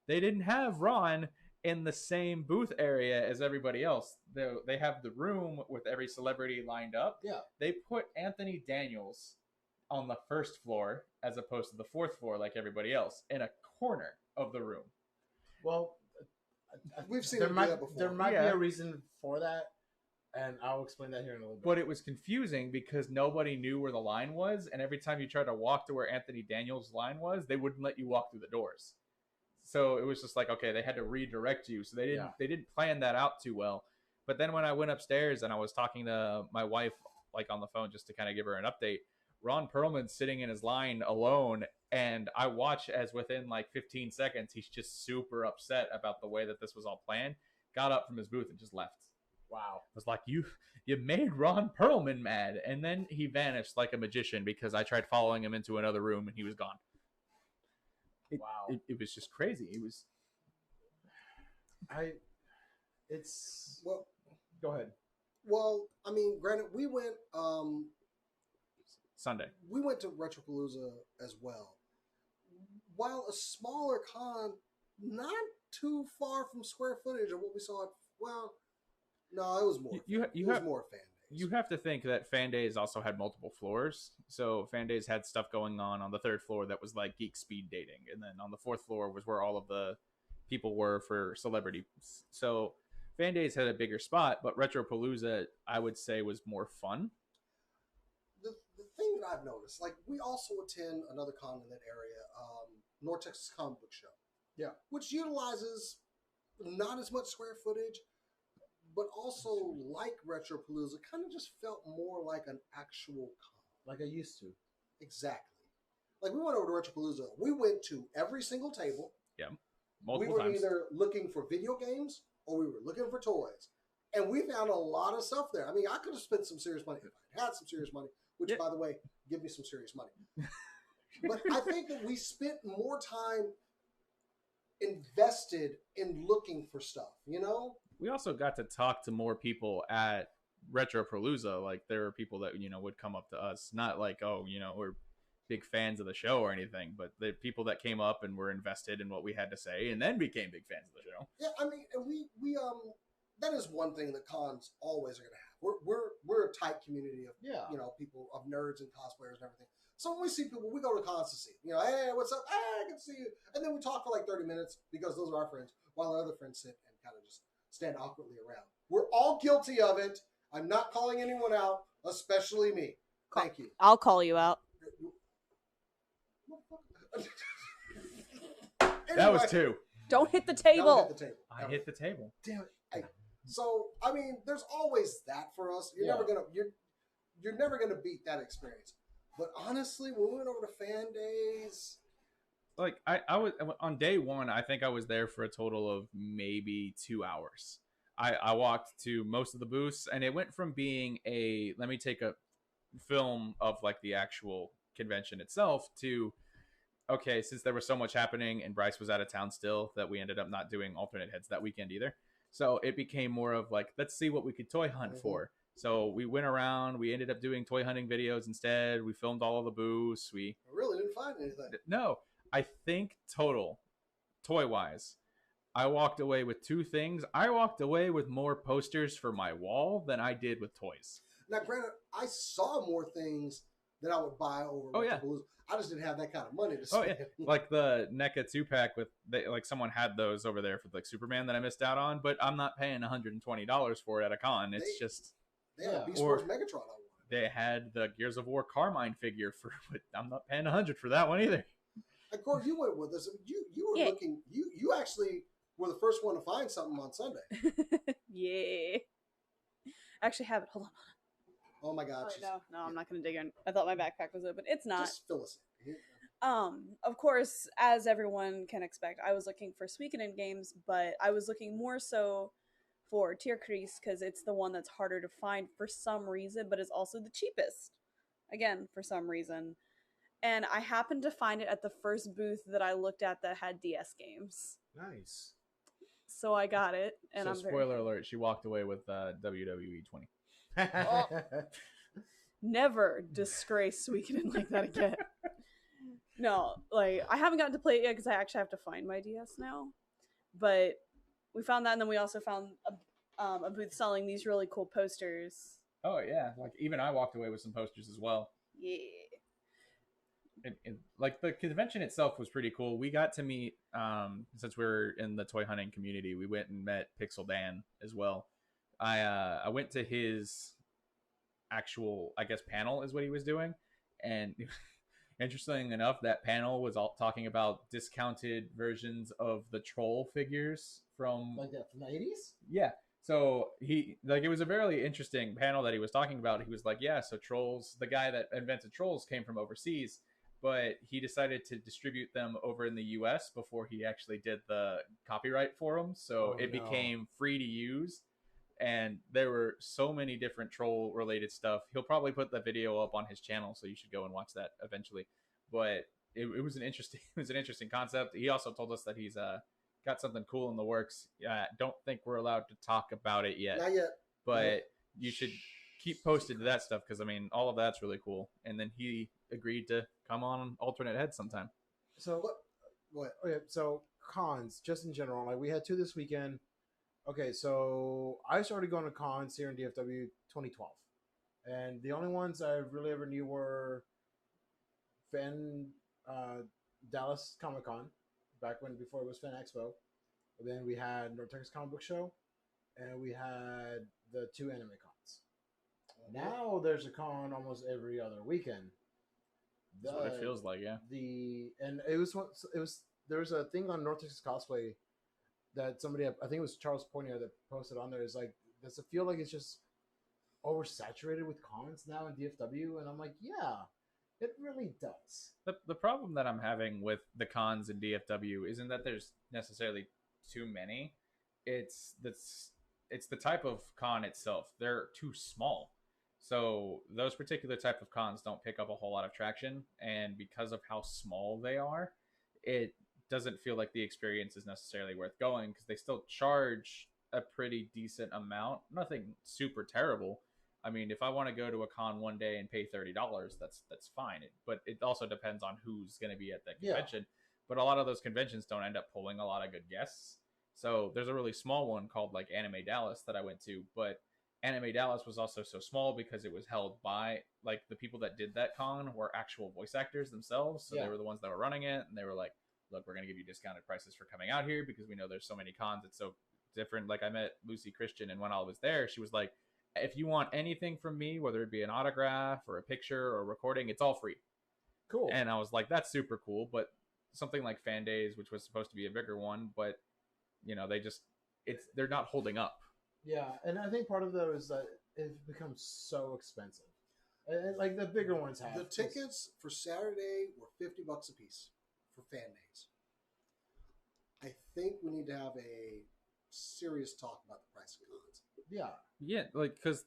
They didn't have Ron in the same booth area as everybody else. They have the room with every celebrity lined up.
Yeah.
They put Anthony Daniels on the first floor as opposed to the fourth floor like everybody else in a corner of the room.
Well,
We've seen
there
him do
might
that before.
there might
Yeah.
be a reason for that, and I'll explain that here in a little bit.
But it was confusing because nobody knew where the line was, and every time you tried to walk to where Anthony Daniels' line was, they wouldn't let you walk through the doors. So it was just like, okay, they had to redirect you. So they didn't plan that out too well. But then when I went upstairs and I was talking to my wife like on the phone just to kind of give her an update, Ron Perlman's sitting in his line alone, and I watch as within like 15 seconds he's just super upset about the way that this was all planned, got up from his booth and just left.
Wow.
I was like, you made Ron Perlman mad. And then he vanished like a magician because I tried following him into another room and he was gone.
Wow.
It was just crazy. It was.
It's
Well,
go ahead.
Well, I mean, granted,
Sunday.
we went to Retropalooza as well. While a smaller con, not too far from square footage of what we saw at, well, no, it was more.
You have
more fan days.
You have to think that Fan Days also had multiple floors. So Fan Days had stuff going on the third floor that was like geek speed dating, and then on the fourth floor was where all of the people were for celebrities. So Fan Days had a bigger spot, but Retropalooza, I would say, was more fun.
The thing that I've noticed, like we also attend another con in that area, North Texas Comic Book Show.
Yeah.
Which utilizes not as much square footage, but also like Retropalooza, kind of just felt more like an actual con.
Like I used to.
Exactly. Like we went over to Retropalooza. We went to every single table.
Yeah. Multiple
we were
times.
either looking for video games or we were looking for toys. And we found a lot of stuff there. I mean, I could have spent some serious money if I had some serious money, which, by the way, give me some serious money. But I think that we spent more time invested in looking for stuff, you know?
We also got to talk to more people at Retropalooza. Like there were people that, would come up to us, not like, oh, we're big fans of the show or anything, but the people that came up and were invested in what we had to say and then became big fans of the show.
Yeah, I mean, and we that is one thing that cons always are going to have. We're a tight community of people, of nerds and cosplayers and everything. So when we see people, we go to cons to see. Hey, what's up? Hey, I can see you. And then we talk for like 30 minutes because those are our friends, while our other friends sit and kind of just stand awkwardly around. We're all guilty of it. I'm not calling anyone out, especially me. Thank you.
I'll call you out.
Anyway,
That was two.
Don't hit the table.
Don't hit the table.
I hit the table.
Damn it. Hey, so I mean, there's always that for us. You're never gonna beat that experience. But honestly, when we went over to Fan Days,
like I was on day one, I think I was there for a total of maybe 2 hours. I walked to most of the booths, and it went from being let me take a film of like the actual convention itself to, okay, since there was so much happening and Bryce was out of town still, that we ended up not doing alternate heads that weekend either. So it became more of like, let's see what we could toy hunt for. So we went around, we ended up doing toy hunting videos instead. We filmed all of the booths. We
really didn't find anything.
No, I think total, toy-wise, I walked away with two things. I walked away with more posters for my wall than I did with toys.
Now, granted, I saw more things that I would buy over Retropalooza. I just didn't have that kind of money to spend.
Like the NECA 2-pack like someone had those over there for like Superman that I missed out on, but I'm not paying $120 for it at a con. It's
they had a Beast Wars Megatron I wanted.
They had the Gears of War Carmine figure but I'm not paying $100 for that one either.
Of course, you went with us. You were looking. You actually were the first one to find something on Sunday.
Yeah. I actually have it. Hold on.
Oh my gosh.
No, I'm not going to dig in. I thought my backpack was open. It's not.
Just fill us in.
Of course, as everyone can expect, I was looking for Suikoden games, but I was looking more so for Tierkreis because it's the one that's harder to find for some reason, but it's also the cheapest. Again, for some reason. And I happened to find it at the first booth that I looked at that had DS games.
Nice.
So I got it. And
so
I'm
spoiler alert, she walked away with WWE 20.
Never disgrace Suikoden like that again. No, like I haven't gotten to play it yet because I actually have to find my DS now. But we found that, and then we also found a booth selling these really cool posters.
Oh yeah, like even I walked away with some posters as well.
Yeah.
And like the convention itself was pretty cool. We got to meet, since we're in the toy hunting community, we went and met Pixel Dan as well. I went to his actual, I guess, panel is what he was doing, and interesting enough, that panel was all talking about discounted versions of the Troll figures from
like that from the 80s.
Yeah. So it was a very interesting panel that he was talking about. He was like, yeah, so Trolls, the guy that invented Trolls came from overseas, but he decided to distribute them over in the US before he actually did the copyright for them. So it became free to use. And there were so many different troll related stuff. He'll probably put the video up on his channel, so you should go and watch that eventually. But it was an interesting concept. He also told us that he's got something cool in the works. Don't think we're allowed to talk about it yet.
Not yet.
But you should keep posted to that stuff because I mean, all of that's really cool. And then he agreed to come on alternate head sometime.
So,
What?
okay, so cons, just in general, like we had 2 this weekend. Okay, so I started going to cons here in DFW 2012, and the only ones I really ever knew were Fan Dallas Comic Con, back when before it was Fan Expo. And then we had North Texas Comic Book Show, and we had the 2 anime cons. Now there's a con almost every other weekend.
That's what it feels like, yeah.
There was a thing on North Texas Cosplay that somebody, I think it was Charles Poinier that posted on there. Is like, does it feel like it's just oversaturated with cons now in DFW? And I'm like, yeah, it really does.
The problem that I'm having with the cons in DFW isn't that there's necessarily too many. It's the type of con itself. They're too small. So those particular type of cons don't pick up a whole lot of traction, and because of how small they are, it doesn't feel like the experience is necessarily worth going because they still charge a pretty decent amount. Nothing super terrible. I mean, if I want to go to a con one day and pay $30, that's fine. But it also depends on who's going to be at that convention. Yeah. But a lot of those conventions don't end up pulling a lot of good guests. So there's a really small one called like Anime Dallas that I went to, but Anime Dallas was also so small because it was held by like the people that did that con were actual voice actors themselves. So They were the ones that were running it, and they were like, look, we're going to give you discounted prices for coming out here because we know there's so many cons. It's so different. Like I met Lucy Christian, and when I was there, she was like, if you want anything from me, whether it be an autograph or a picture or a recording, it's all free.
Cool.
And I was like, that's super cool. But something like Fan Days, which was supposed to be a bigger one, but you know, they're not holding up.
Yeah, and I think part of that is that it becomes so expensive. And like the bigger ones have.
The tickets for Saturday were $50 a piece for Fan Days. I think we need to have a serious talk about the price of cons.
Yeah.
Yeah, like because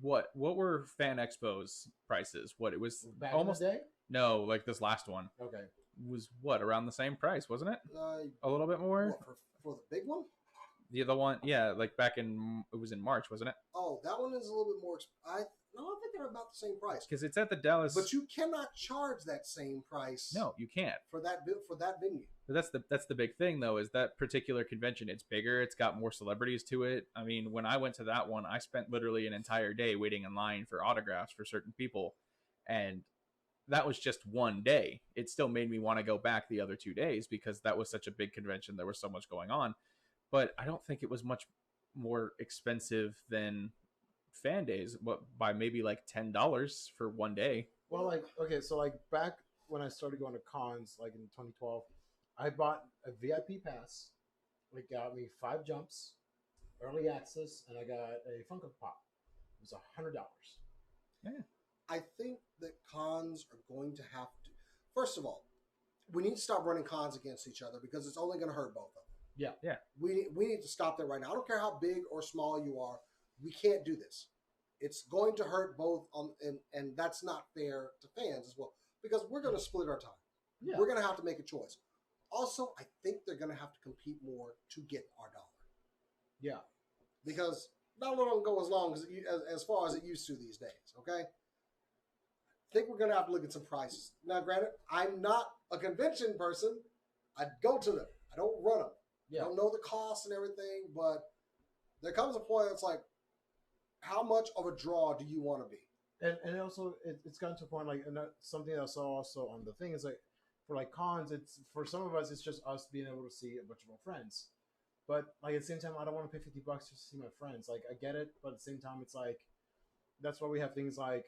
what were Fan Expo's prices? What it was
back
almost
in the day?
No, like this last one.
Okay.
Was what around the same price, wasn't it? A little bit more
for the big one.
The other one, yeah, like back in it was in March, wasn't it?
Oh, that one is a little bit more. I think they're about the same price
because it's at the Dallas.
But you cannot charge that same price.
No, you can't
for that venue.
But that's the big thing though, is that particular convention. It's bigger. It's got more celebrities to it. I mean, when I went to that one, I spent literally an entire day waiting in line for autographs for certain people, and that was just one day. It still made me want to go back the other 2 days because that was such a big convention. There was so much going on. But I don't think it was much more expensive than Fan Days, but by maybe like $10 for one day.
Well, like, okay, so like back when I started going to cons, like in 2012, I bought a VIP pass. It got me 5 jumps, early access, and I got a Funko Pop. It was $100.
Yeah.
I think that cons are going to have to. First of all, we need to stop running cons against each other because it's only going to hurt both of them.
Yeah,
yeah.
We need to stop that right now. I don't care how big or small you are. We can't do this. It's going to hurt both, and that's not fair to fans as well because we're going to split our time.
Yeah.
We're going to have to make a choice. Also, I think they're going to have to compete more to get our dollar.
Yeah,
because not let them go as far as it used to these days. Okay. I think we're going to have to look at some prices. Now, granted, I'm not a convention person. I go to them. I don't run them.
Yeah.
I don't know the costs and everything, but there comes a point it's like, how much of a draw do you want to be?
And also, it's gotten to a point, like, and something I saw also on the thing is like, for like cons, it's for some of us, it's just us being able to see a bunch of our friends. But like at the same time, I don't want to pay $50 just to see my friends. Like I get it, but at the same time, it's like, that's why we have things like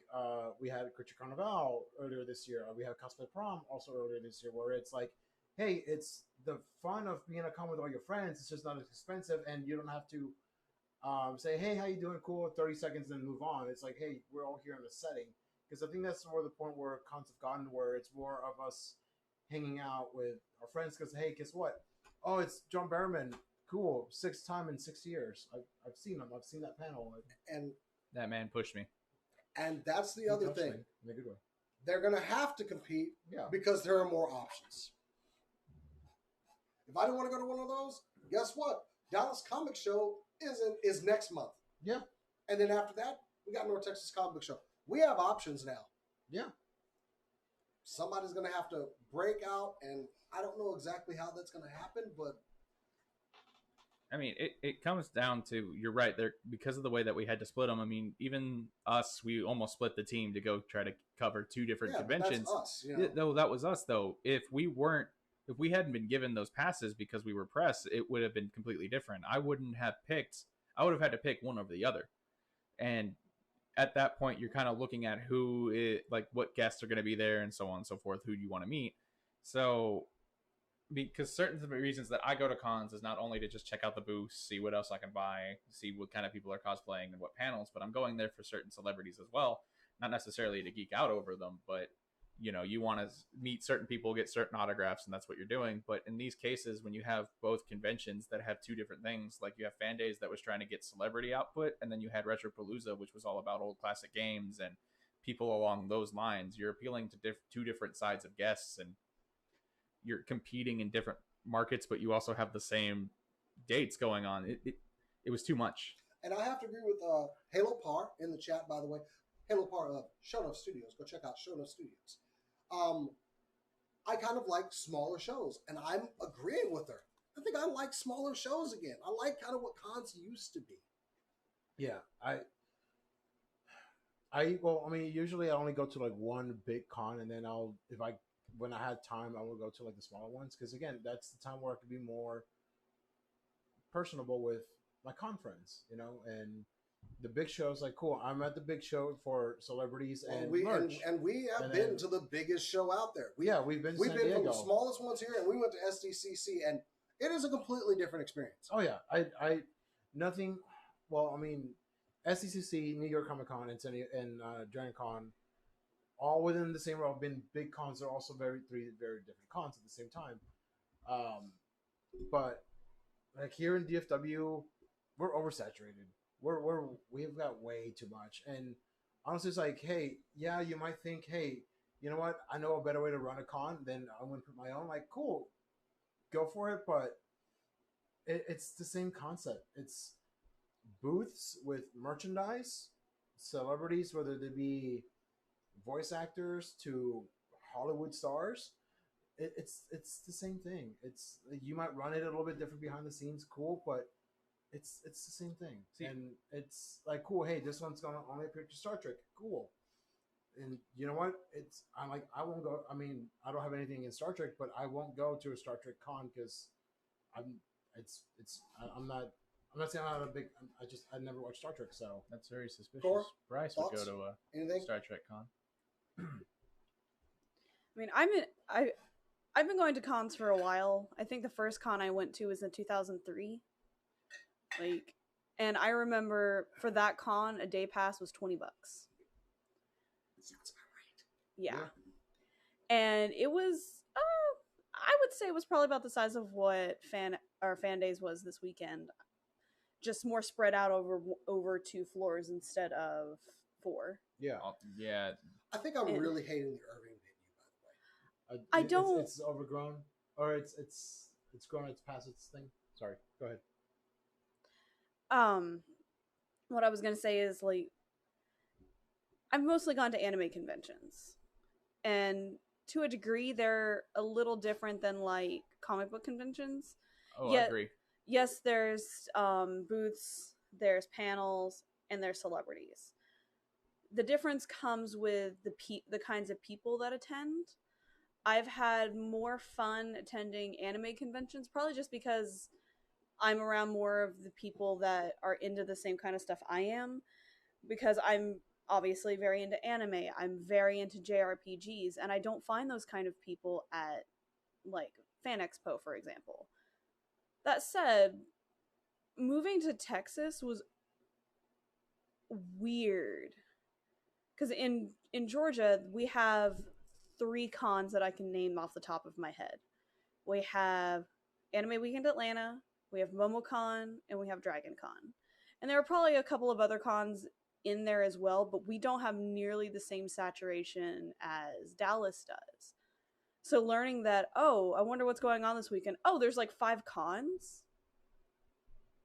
we had Creature Carnival earlier this year. We had Cosplay Prom also earlier this year, where it's like, hey, it's the fun of being at a con with all your friends. It's just not as expensive, and you don't have to say, hey, how you doing? Cool, 30 seconds, then move on. It's like, hey, we're all here in the setting. Because I think that's more the point where cons have gotten, where it's more of us hanging out with our friends. Because, hey, guess what? Oh, it's John Barrowman. Cool, 6th time in 6 years. I've seen him. I've seen that panel.
And
that man pushed me.
And that's the other thing.
In a good way.
They're going to have to compete because there are more options. If I don't want to go to one of those, guess what? Dallas Comic Show is next month.
Yeah.
And then after that, we got North Texas Comic Book Show. We have options now.
Yeah.
Somebody's going to have to break out, and I don't know exactly how that's going to happen, but
I mean, it comes down to, you're right there, because of the way that we had to split them. I mean, even us, we almost split the team to go try to cover two different conventions.
That's us, you know?
No, that was us though. If we hadn't been given those passes because we were press, it would have been completely different. I would have had to pick one over the other. And at that point, you're kind of looking at what guests are going to be there and so on and so forth, who you want to meet. So, because certain reasons that I go to cons is not only to just check out the booths, see what else I can buy, see what kind of people are cosplaying and what panels, but I'm going there for certain celebrities as well. Not necessarily to geek out over them, but you want to meet certain people, get certain autographs, and that's what you're doing. But in these cases, when you have both conventions that have two different things, like you have Fan Days that was trying to get celebrity output, and then you had Retropalooza, which was all about old classic games and people along those lines, you're appealing to two different sides of guests, and you're competing in different markets, but you also have the same dates going on. It was too much.
And I have to agree with Halo Par in the chat, by the way. Halo Par of Show Enough Studios. Go check out Show Enough Studios. I kind of like smaller shows, and I'm agreeing with her. I think I like smaller shows again. I like kind of what cons used to be.
Yeah, usually I only go to like one big con, and then when I had time, I will go to like the smaller ones, because again, that's the time where I could be more personable with my con friends, and the big shows, like, cool, I'm at the big show for celebrities and merch.
And we have been to the biggest show out there.
We've been
from the smallest ones here, and we went to SDCC, and it is a completely different experience.
Oh yeah, SDCC, New York Comic Con, and Giant Con, all within the same row, have been big cons. They're also three very different cons at the same time. But like here in DFW, we're oversaturated. We've got way too much. And honestly, it's like, hey, yeah, you might think, hey, you know what? I know a better way to run a con than I'm going to put my own. Like, cool, go for it. But it's the same concept. It's booths with merchandise, celebrities, whether they be voice actors to Hollywood stars. It's the same thing. It's, you might run it a little bit different behind the scenes, cool, but it's the same thing. See, and it's like, cool, hey, this one's gonna only appear to Star Trek, cool. And you know what? I'm like, I won't go. I mean, I don't have anything in Star Trek, but I won't go to a Star Trek con because I'm not saying I'm not a big. I never watched Star Trek, so
that's very suspicious.
Cor,
Bryce
thoughts?
would go to a Star Trek con.
I mean, I've been going to cons for a while. I think the first con I went to was in 2003. And I remember for that con, a day pass was $20.
Sounds about right.
Yeah. And it was, I would say it was probably about the size of what Fan Days was this weekend. Just more spread out over 2 floors instead of 4.
Yeah.
Yeah.
I think I'm really hating the Irving venue, by the way.
I don't.
It's overgrown, or it's grown. It's past its thing. Sorry. Go ahead.
What I was gonna say is, like, I've mostly gone to anime conventions, and to a degree, they're a little different than like comic book conventions.
Oh, I agree.
Yes, there's booths, there's panels, and there's celebrities. The difference comes with the kinds of people that attend. I've had more fun attending anime conventions, probably just because I'm around more of the people that are into the same kind of stuff I am, because I'm obviously very into anime. I'm very into JRPGs, and I don't find those kind of people at, like, Fan Expo, for example. That said, moving to Texas was weird, because in Georgia, we have 3 cons that I can name off the top of my head. We have Anime Weekend Atlanta, we have MomoCon, and we have DragonCon. And there are probably a couple of other cons in there as well, but we don't have nearly the same saturation as Dallas does. So learning that, oh, I wonder what's going on this weekend. Oh, there's like 5 cons?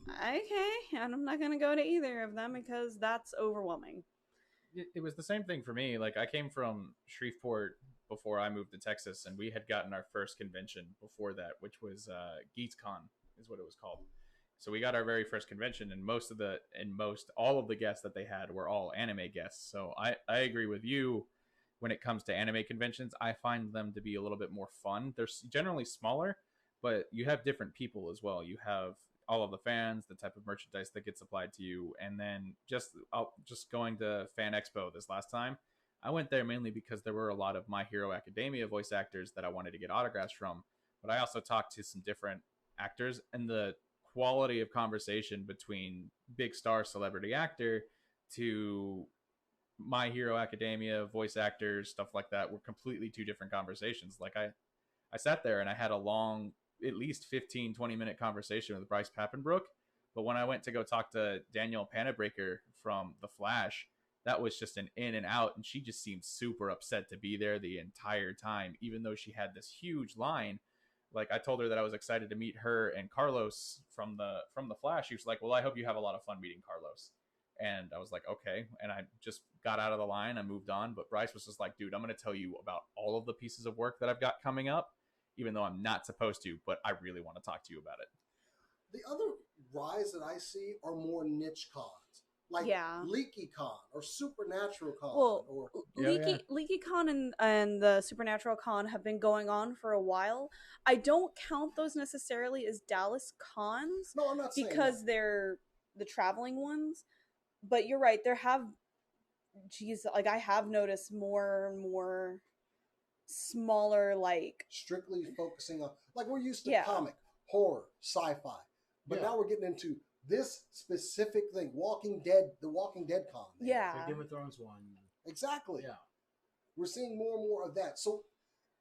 Okay, and I'm not gonna go to either of them because that's overwhelming.
It was the same thing for me. Like I came from Shreveport before I moved to Texas, and we had gotten our first convention before that, which was GeeksCon is what it was called. So we got our very first convention, and most all of the guests that they had were all anime guests. So I agree with you when it comes to anime conventions. I find them to be a little bit more fun. They're generally smaller, but you have different people as well. You have all of the fans, the type of merchandise that gets applied to you, and then just going to Fan Expo this last time. I went there mainly because there were a lot of My Hero Academia voice actors that I wanted to get autographs from, but I also talked to some different actors, and the quality of conversation between big star celebrity actor to My Hero Academia voice actors, stuff like that, were completely two different conversations. Like I sat there and I had a long, at least 15-20 minute conversation with Bryce Papenbrook. But when I went to go talk to Danielle Panabreaker from The Flash, that was just an in and out, and she just seemed super upset to be there the entire time, even though she had this huge line. Like I told her that I was excited to meet her and Carlos from the Flash. She was like, "Well, I hope you have a lot of fun meeting Carlos." And I was like, "Okay." And I just got out of the line. I moved on. But Bryce was just like, "Dude, I'm going to tell you about all of the pieces of work that I've got coming up, even though I'm not supposed to, but I really want to talk to you about it."
The other rise that I see are more niche cons, like
Yeah.
Leaky Con or Supernatural Con,
Well,
or
Leaky Con and the Supernatural Con have been going on for a while. I don't count those necessarily as Dallas cons
no, I'm not saying
because
that.
they're the traveling ones. But you're right, there have, geez, like I have noticed more and more smaller, like,
Strictly focusing on, like, we're used to
Yeah.
comic, horror, sci-fi, but
Yeah.
now we're getting into this specific thing, Walking Dead, the Walking Dead Con.
Yeah.
The Game of Thrones one.
Exactly.
Yeah.
We're seeing more and more of that. So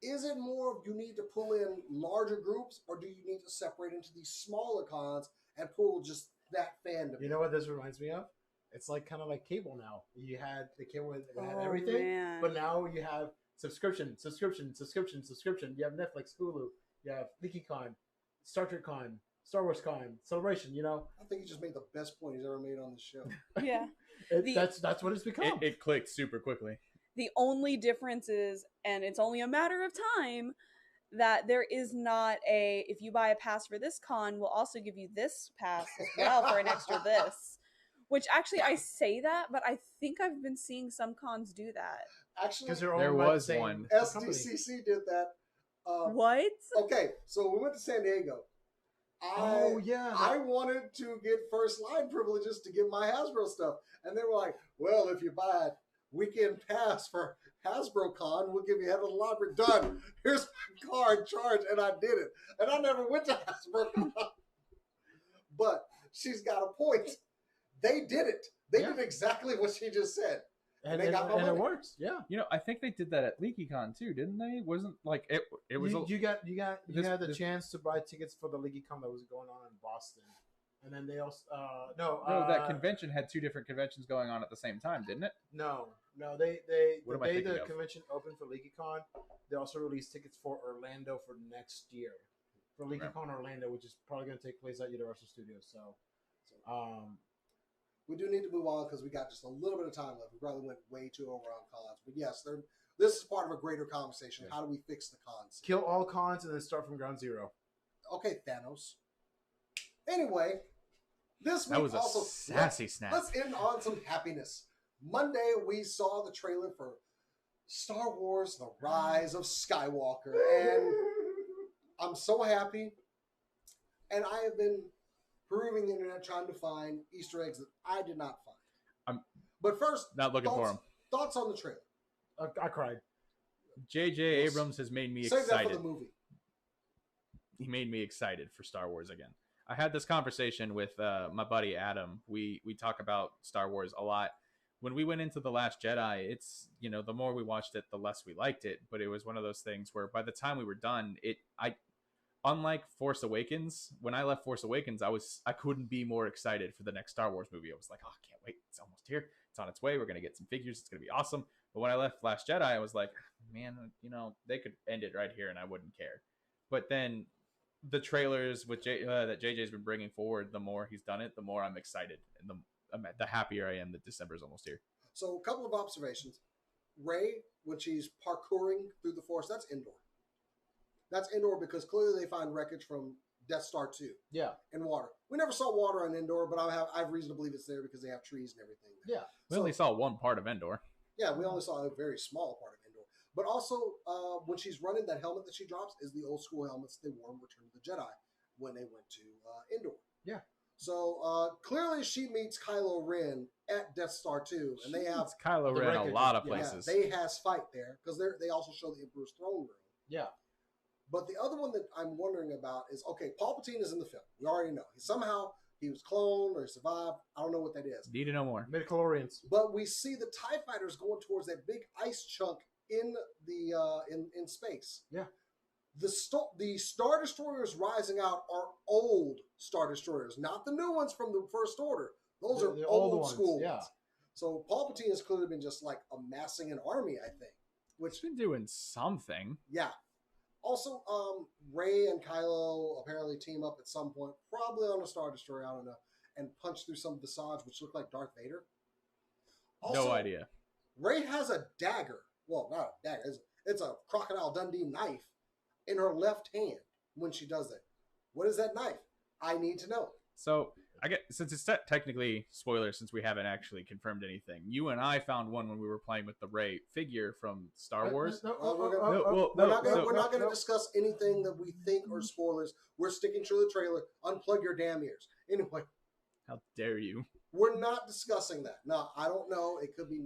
is it more of you need to pull in larger groups, or do you need to separate into these smaller cons and pull just that fandom?
You know what this reminds me of? It's like kind of like cable now. You had the cable that had
Oh,
everything,
man.
but now you have subscription. You have Netflix, Hulu. You have LeakyCon, Star Trek Con, Star Wars Con, Celebration. You know,
I think he just made the best point he's ever made on the show.
Yeah.
that's what it's become.
It clicked super quickly.
The only difference is, and it's only a matter of time, that there is not a, if you buy a pass for this con, we'll also give you this pass as well for an extra this. Which actually, I say that, but I think I've been seeing some cons do that.
Actually,
Because they're all
There
by the
was
same
one.
company.
SDCC did that.
What?
Okay, so we went to San Diego.
Oh yeah,
I wanted to get first line privileges to get my Hasbro stuff, and they were like, "Well, if you buy a weekend pass for Hasbro Con, we'll give you head of the library." Done. Here's my card, charge, and I did it. And I never went to Hasbro Con, but she's got a point. They did it. They did exactly what she just said.
and
they got no
it
money.
works. Yeah,
You know, I think they did that at LeakyCon too, didn't they? Wasn't like it was
you had the
this-
chance to buy tickets for the LeakyCon that was going on in Boston, and then they also
no, that convention had two different conventions going on at the same time, didn't it?
No, they
What am
the
I
day
thinking
the
of?
convention opened for LeakyCon, they also released tickets for Orlando for next year, for LeakyCon Orlando, which is probably going to take place at Universal Studios. So,
We do need to move on because we got just a little bit of time left. We probably went way too over on cons. But yes, this is part of a greater conversation. How do we fix the cons?
kill all cons and then start from ground zero.
Okay, Thanos. Anyway, this week
That was a
also
sassy snap.
Let's end on some happiness. Monday we saw the trailer for Star Wars: The Rise of Skywalker, and I'm so happy. And I have been perusing the internet trying to find Easter eggs that I did not find. But first,
Not looking for them.
Thoughts on the trailer?
I cried.
J.J. Abrams has made me
Save that
excited.
for the movie.
He made me excited for Star Wars again. I had this conversation with my buddy Adam. We talk about Star Wars a lot. When we went into The Last Jedi, it's, you know, the more we watched it, the less we liked it. But it was one of those things where by the time we were done, unlike Force Awakens, when I left Force Awakens, I couldn't be more excited for the next Star Wars movie. I was like, oh, I can't wait. It's almost here. It's on its way. We're going to get some figures. It's going to be awesome. But when I left Last Jedi, I was like, man, you know, they could end it right here and I wouldn't care. But then the trailers with that JJ's been bringing forward, the more he's done it, the more I'm excited, and the happier I am that December's almost here.
So, a couple of observations. Rey, when she's parkouring through the forest, that's indoor. That's indoor because clearly they find wreckage from Death Star 2.
Yeah.
And water. We never saw water on Endor, but I have reason to believe it's there because they have trees and everything.
Yeah.
We only saw one part of Endor.
Yeah, we only saw a very small part of Endor. But also, when she's running, that helmet that she drops is the old school helmets they wore in Return of the Jedi when they went to Endor.
Yeah.
So clearly she meets Kylo Ren at Death Star 2, and they have
Kylo Ren a lot of
yeah,
places.
they has fight there because they also show the Emperor's throne room.
Yeah.
But the other one that I'm wondering about is, okay, Palpatine is in the film. We already know. Somehow he was cloned or he survived. I don't know what that is.
Need to know more.
Midichlorians.
But we see the TIE fighters going towards that big ice chunk in the in space.
Yeah.
The Star Destroyers rising out are old Star Destroyers, not the new ones from the First Order. Those are
the
old school
yeah.
ones. So Palpatine has clearly been just like amassing an army, I think. Which
He's been doing something.
yeah. Also, Rey and Kylo apparently team up at some point, probably on a Star Destroyer, I don't know, and punch through some facades which look like Darth Vader. Also,
No idea.
Rey has a dagger. Well, not a dagger. It's a Crocodile Dundee knife in her left hand when she does that. What is that knife? I need to know.
So I get, since it's technically spoilers, since we haven't actually confirmed anything. You and I found one when we were playing with the Rey figure from Star Wars.
We're not going to discuss anything that we think are spoilers. We're sticking to the trailer. Unplug your damn ears. Anyway,
how dare you?
We're not discussing that. No, I don't know. It could be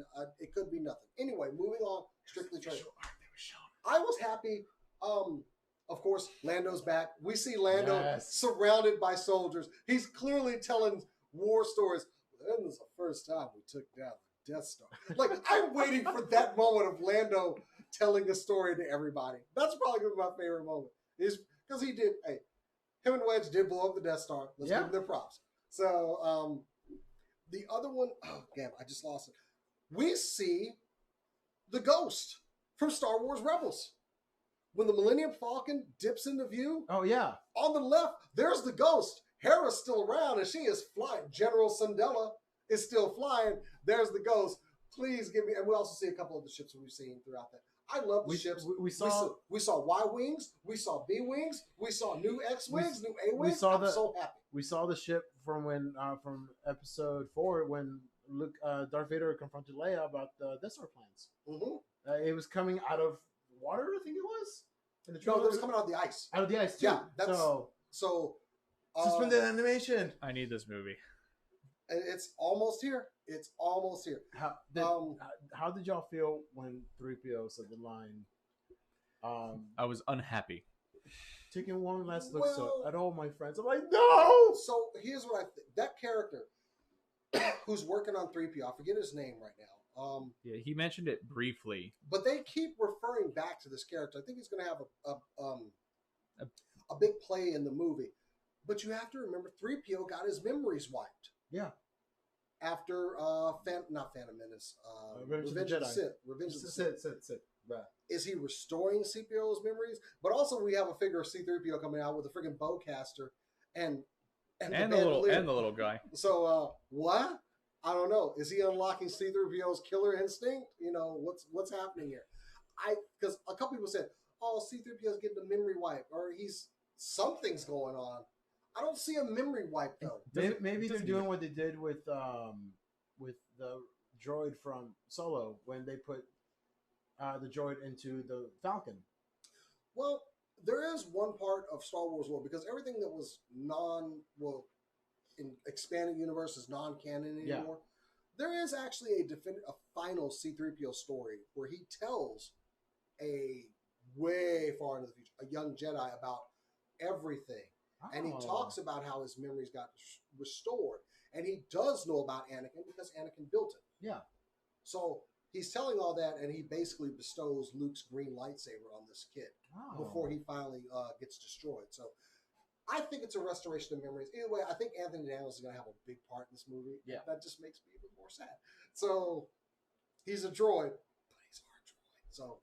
nothing. Anyway, moving on. Strictly trailer. I was happy. Of course, Lando's back. We see Lando surrounded by soldiers. He's clearly telling war stories. This is the first time we took down the Death Star. Like, I'm waiting for that moment of Lando telling a story to everybody. That's probably going to be my favorite moment. Is because he did. Hey, him and Wedge did blow up the Death Star. Let's give them their props. So, the other one, oh damn, I just lost it. We see the Ghost from Star Wars Rebels. When the Millennium Falcon dips into view,
oh yeah,
on the left, there's the Ghost. Hera's still around, and she is flying. General Sundella is still flying. There's the Ghost. Please give me. And we also see a couple of the ships we've seen throughout that. I love the ships. We saw Y wings. We saw B wings. We saw new X wings, new A wings. I'm so happy.
We saw the ship from when from Episode 4 when Darth Vader confronted Leia about the Death Star plans.
Mm-hmm.
It was coming out of water, I think it was.
No, it was coming out of the ice.
Out of the ice, too.
Yeah, that's so.
Suspended animation.
I need this movie.
It's almost here. It's almost here.
How did y'all feel when 3PO said the line?
I was unhappy.
Taking one last look at all my friends. I'm like, no!
So here's what I think. That character who's working on 3PO, I forget his name right now.
Yeah, he mentioned it briefly.
But they keep referring back to this character. I think he's going to have a big play in the movie. But you have to remember, 3PO got his memories wiped.
Yeah.
After not Phantom Menace, Revenge of the Sith. Revenge of the Sith.
Right.
Is he restoring C-3PO's memories? But also, we have a figure of C-3PO coming out with a freaking bowcaster and the
little guy.
So what? I don't know. Is he unlocking C-3PO's killer instinct? You know, what's happening here? Because a couple people said, oh, C-3PO's getting a memory wipe, or something's going on. I don't see a memory wipe though.
Maybe they're doing what they did with the droid from Solo when they put the droid into the Falcon.
Well, there is one part of Star Wars world because everything that was in expanded universe is non-canon anymore. Yeah. There is actually a final C-3PO story where he tells a way far into the future, a young Jedi about everything. Oh. And he talks about how his memories got restored. And he does know about Anakin because Anakin built it.
Yeah.
So he's telling all that, and he basically bestows Luke's green lightsaber on this kid before he finally gets destroyed. So I think it's a restoration of memories. Either way, I think Anthony Daniels is going to have a big part in this movie.
Yeah.
That just makes me even more sad. So he's a droid, but he's our droid. So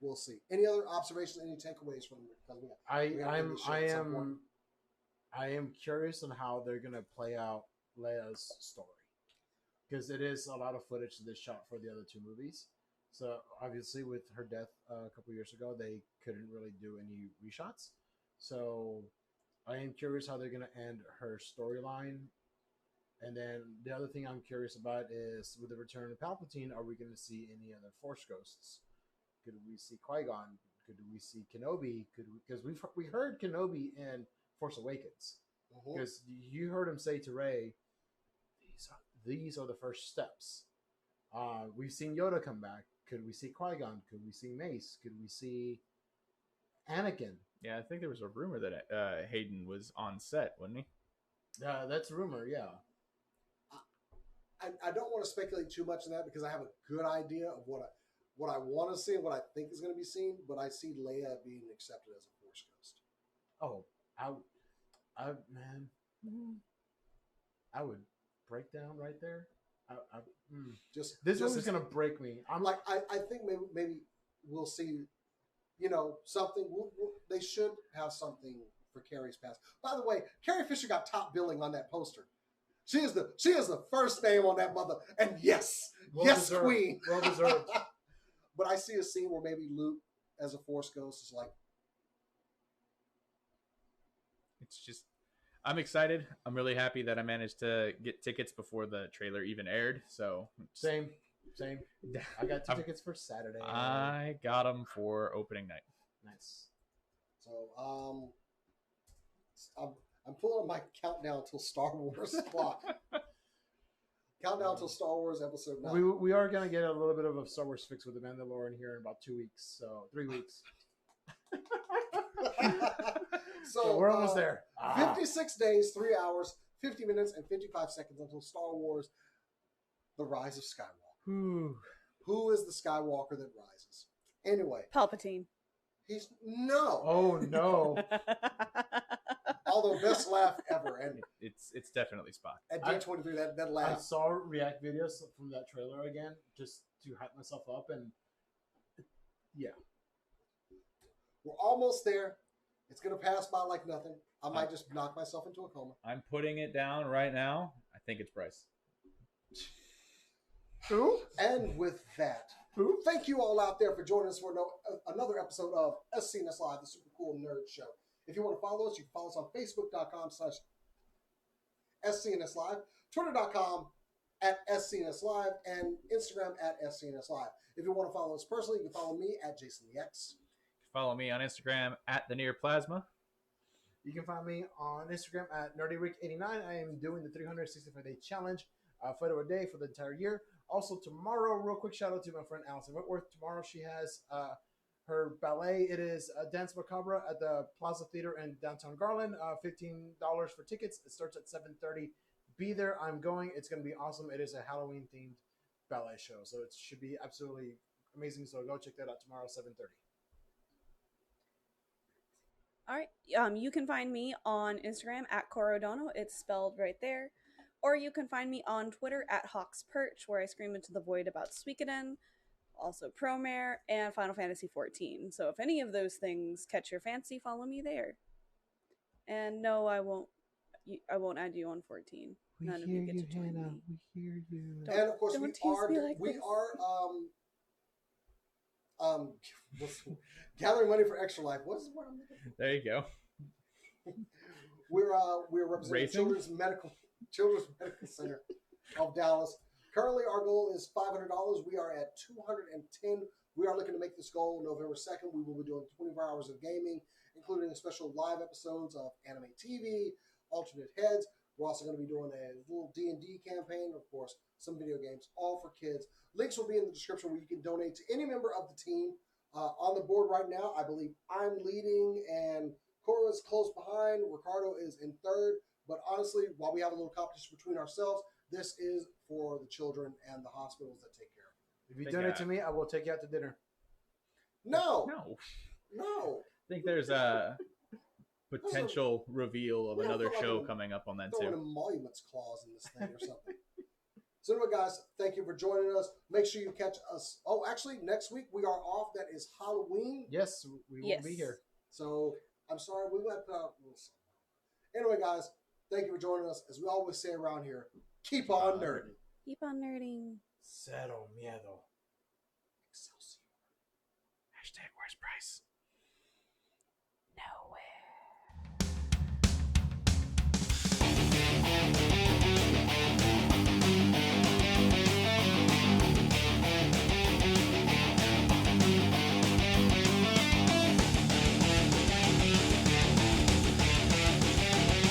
we'll see. Any other observations? Any takeaways from? Because
I am curious on how they're gonna play out Leia's story, because it is a lot of footage that they shot for the other two movies. So obviously, with her death a couple years ago, they couldn't really do any reshots. So I am curious how they're gonna end her storyline. And then the other thing I'm curious about is, with the return of Palpatine, are we going to see any other Force ghosts? Could we see Qui-Gon? Could we see Kenobi? Because we heard Kenobi in Force Awakens. Because you heard him say to Rey, these are the first steps. We've seen Yoda come back. Could we see Qui-Gon? Could we see Mace? Could we see Anakin?
Yeah, I think there was a rumor that Hayden was on set, wasn't he?
That's a rumor, yeah.
I don't want to speculate too much on that because I have a good idea of what I want to see and what I think is going to be seen, but I see Leia being accepted as a Force ghost.
Oh, man, I would break down right there. This movie's gonna break me. I'm
like, I think maybe we'll see, something. They should have something for Carrie's past. By the way, Carrie Fisher got top billing on that poster. She is the first name on that mother, and yes, deserved. Queen,
well deserved.
But I see a scene where maybe Luke, as a Force ghost, is like.
It's just, I'm excited. I'm really happy that I managed to get tickets before the trailer even aired. So
same. I got 2 tickets for Saturday.
I got them for opening night.
Nice.
So I'm pulling my countdown till Star Wars clock. Countdown till Star Wars Episode 9.
We are going to get a little bit of a Star Wars fix with the Mandalorian here in about 2 weeks. So 3 weeks.
So
we're almost there.
56 days, 3 hours, 50 minutes, and 55 seconds until Star Wars The Rise of Skywalker. Who is the Skywalker that rises? Anyway.
Palpatine.
No.
Oh, no.
Although best laugh ever, and
it's definitely Spock.
At D23, that laugh.
I saw react videos from that trailer again, just to hype myself up, and yeah,
we're almost there. It's gonna pass by like nothing. I might just knock myself into a coma.
I'm putting it down right now. I think it's Bryce.
Who?
And with that, thank you all out there for joining us for another episode of SCNS Live, the Super Cool Nerd Show. If you want to follow us, you can follow us on Facebook.com/SCNS Live, Twitter.com@SCNS Live, and Instagram @SCNS Live. If you want to follow us personally, you can follow me @JasonTheX.
Follow me on Instagram @TheNearPlasma.
You can find me on Instagram @NerdyRick89. I am doing the 365-day challenge, photo a day for the entire year. Also tomorrow, real quick shout out to my friend Allison Whitworth. Tomorrow she has her ballet. It is Dance Macabre at the Plaza Theater in downtown Garland. $15 for tickets. It starts at 7:30. Be there. I'm going. It's going to be awesome. It is a Halloween themed ballet show, so it should be absolutely amazing. So go check that out tomorrow, 7:30.
All right. You can find me on Instagram @Corodono. It's spelled right there. Or you can find me on Twitter @HawksPerch, where I scream into the void about Suikoden, also Promare, and Final Fantasy XIV. So if any of those things catch your fancy, follow me there. And no, I won't add you on 14. None of you get to join me.
We hear you.
And of course, we are gathering money for Extra Life. What is the word I'm looking for?
There you go.
We're representing Children's Medical Center of Dallas. Currently, our goal is $500. We are at $210. We are looking to make this goal November 2nd. We will be doing 24 hours of gaming, including special live episodes of anime TV, alternate heads. We're also going to be doing a little D&D campaign, of course, some video games, all for kids. Links will be in the description where you can donate to any member of the team. On the board right now, I believe I'm leading, and Cora is close behind. Ricardo is in third. But honestly, while we have a little competition between ourselves, this is for the children and the hospitals that take care of them.
If you donate to me, I will take you out to dinner.
No.
I think there's a potential reveal of another show coming up on that too.
An emoluments clause in this thing or something. So anyway, guys, thank you for joining us. Make sure you catch us. Oh, actually, next week we are off. That is Halloween.
Yes, we will be here.
So I'm sorry, we went out. Anyway, guys, thank you for joining us. As we always say around here, keep on nerding.
Keep on nerding.
Cero miedo.
Excelsior.
Hashtag where's Bryce?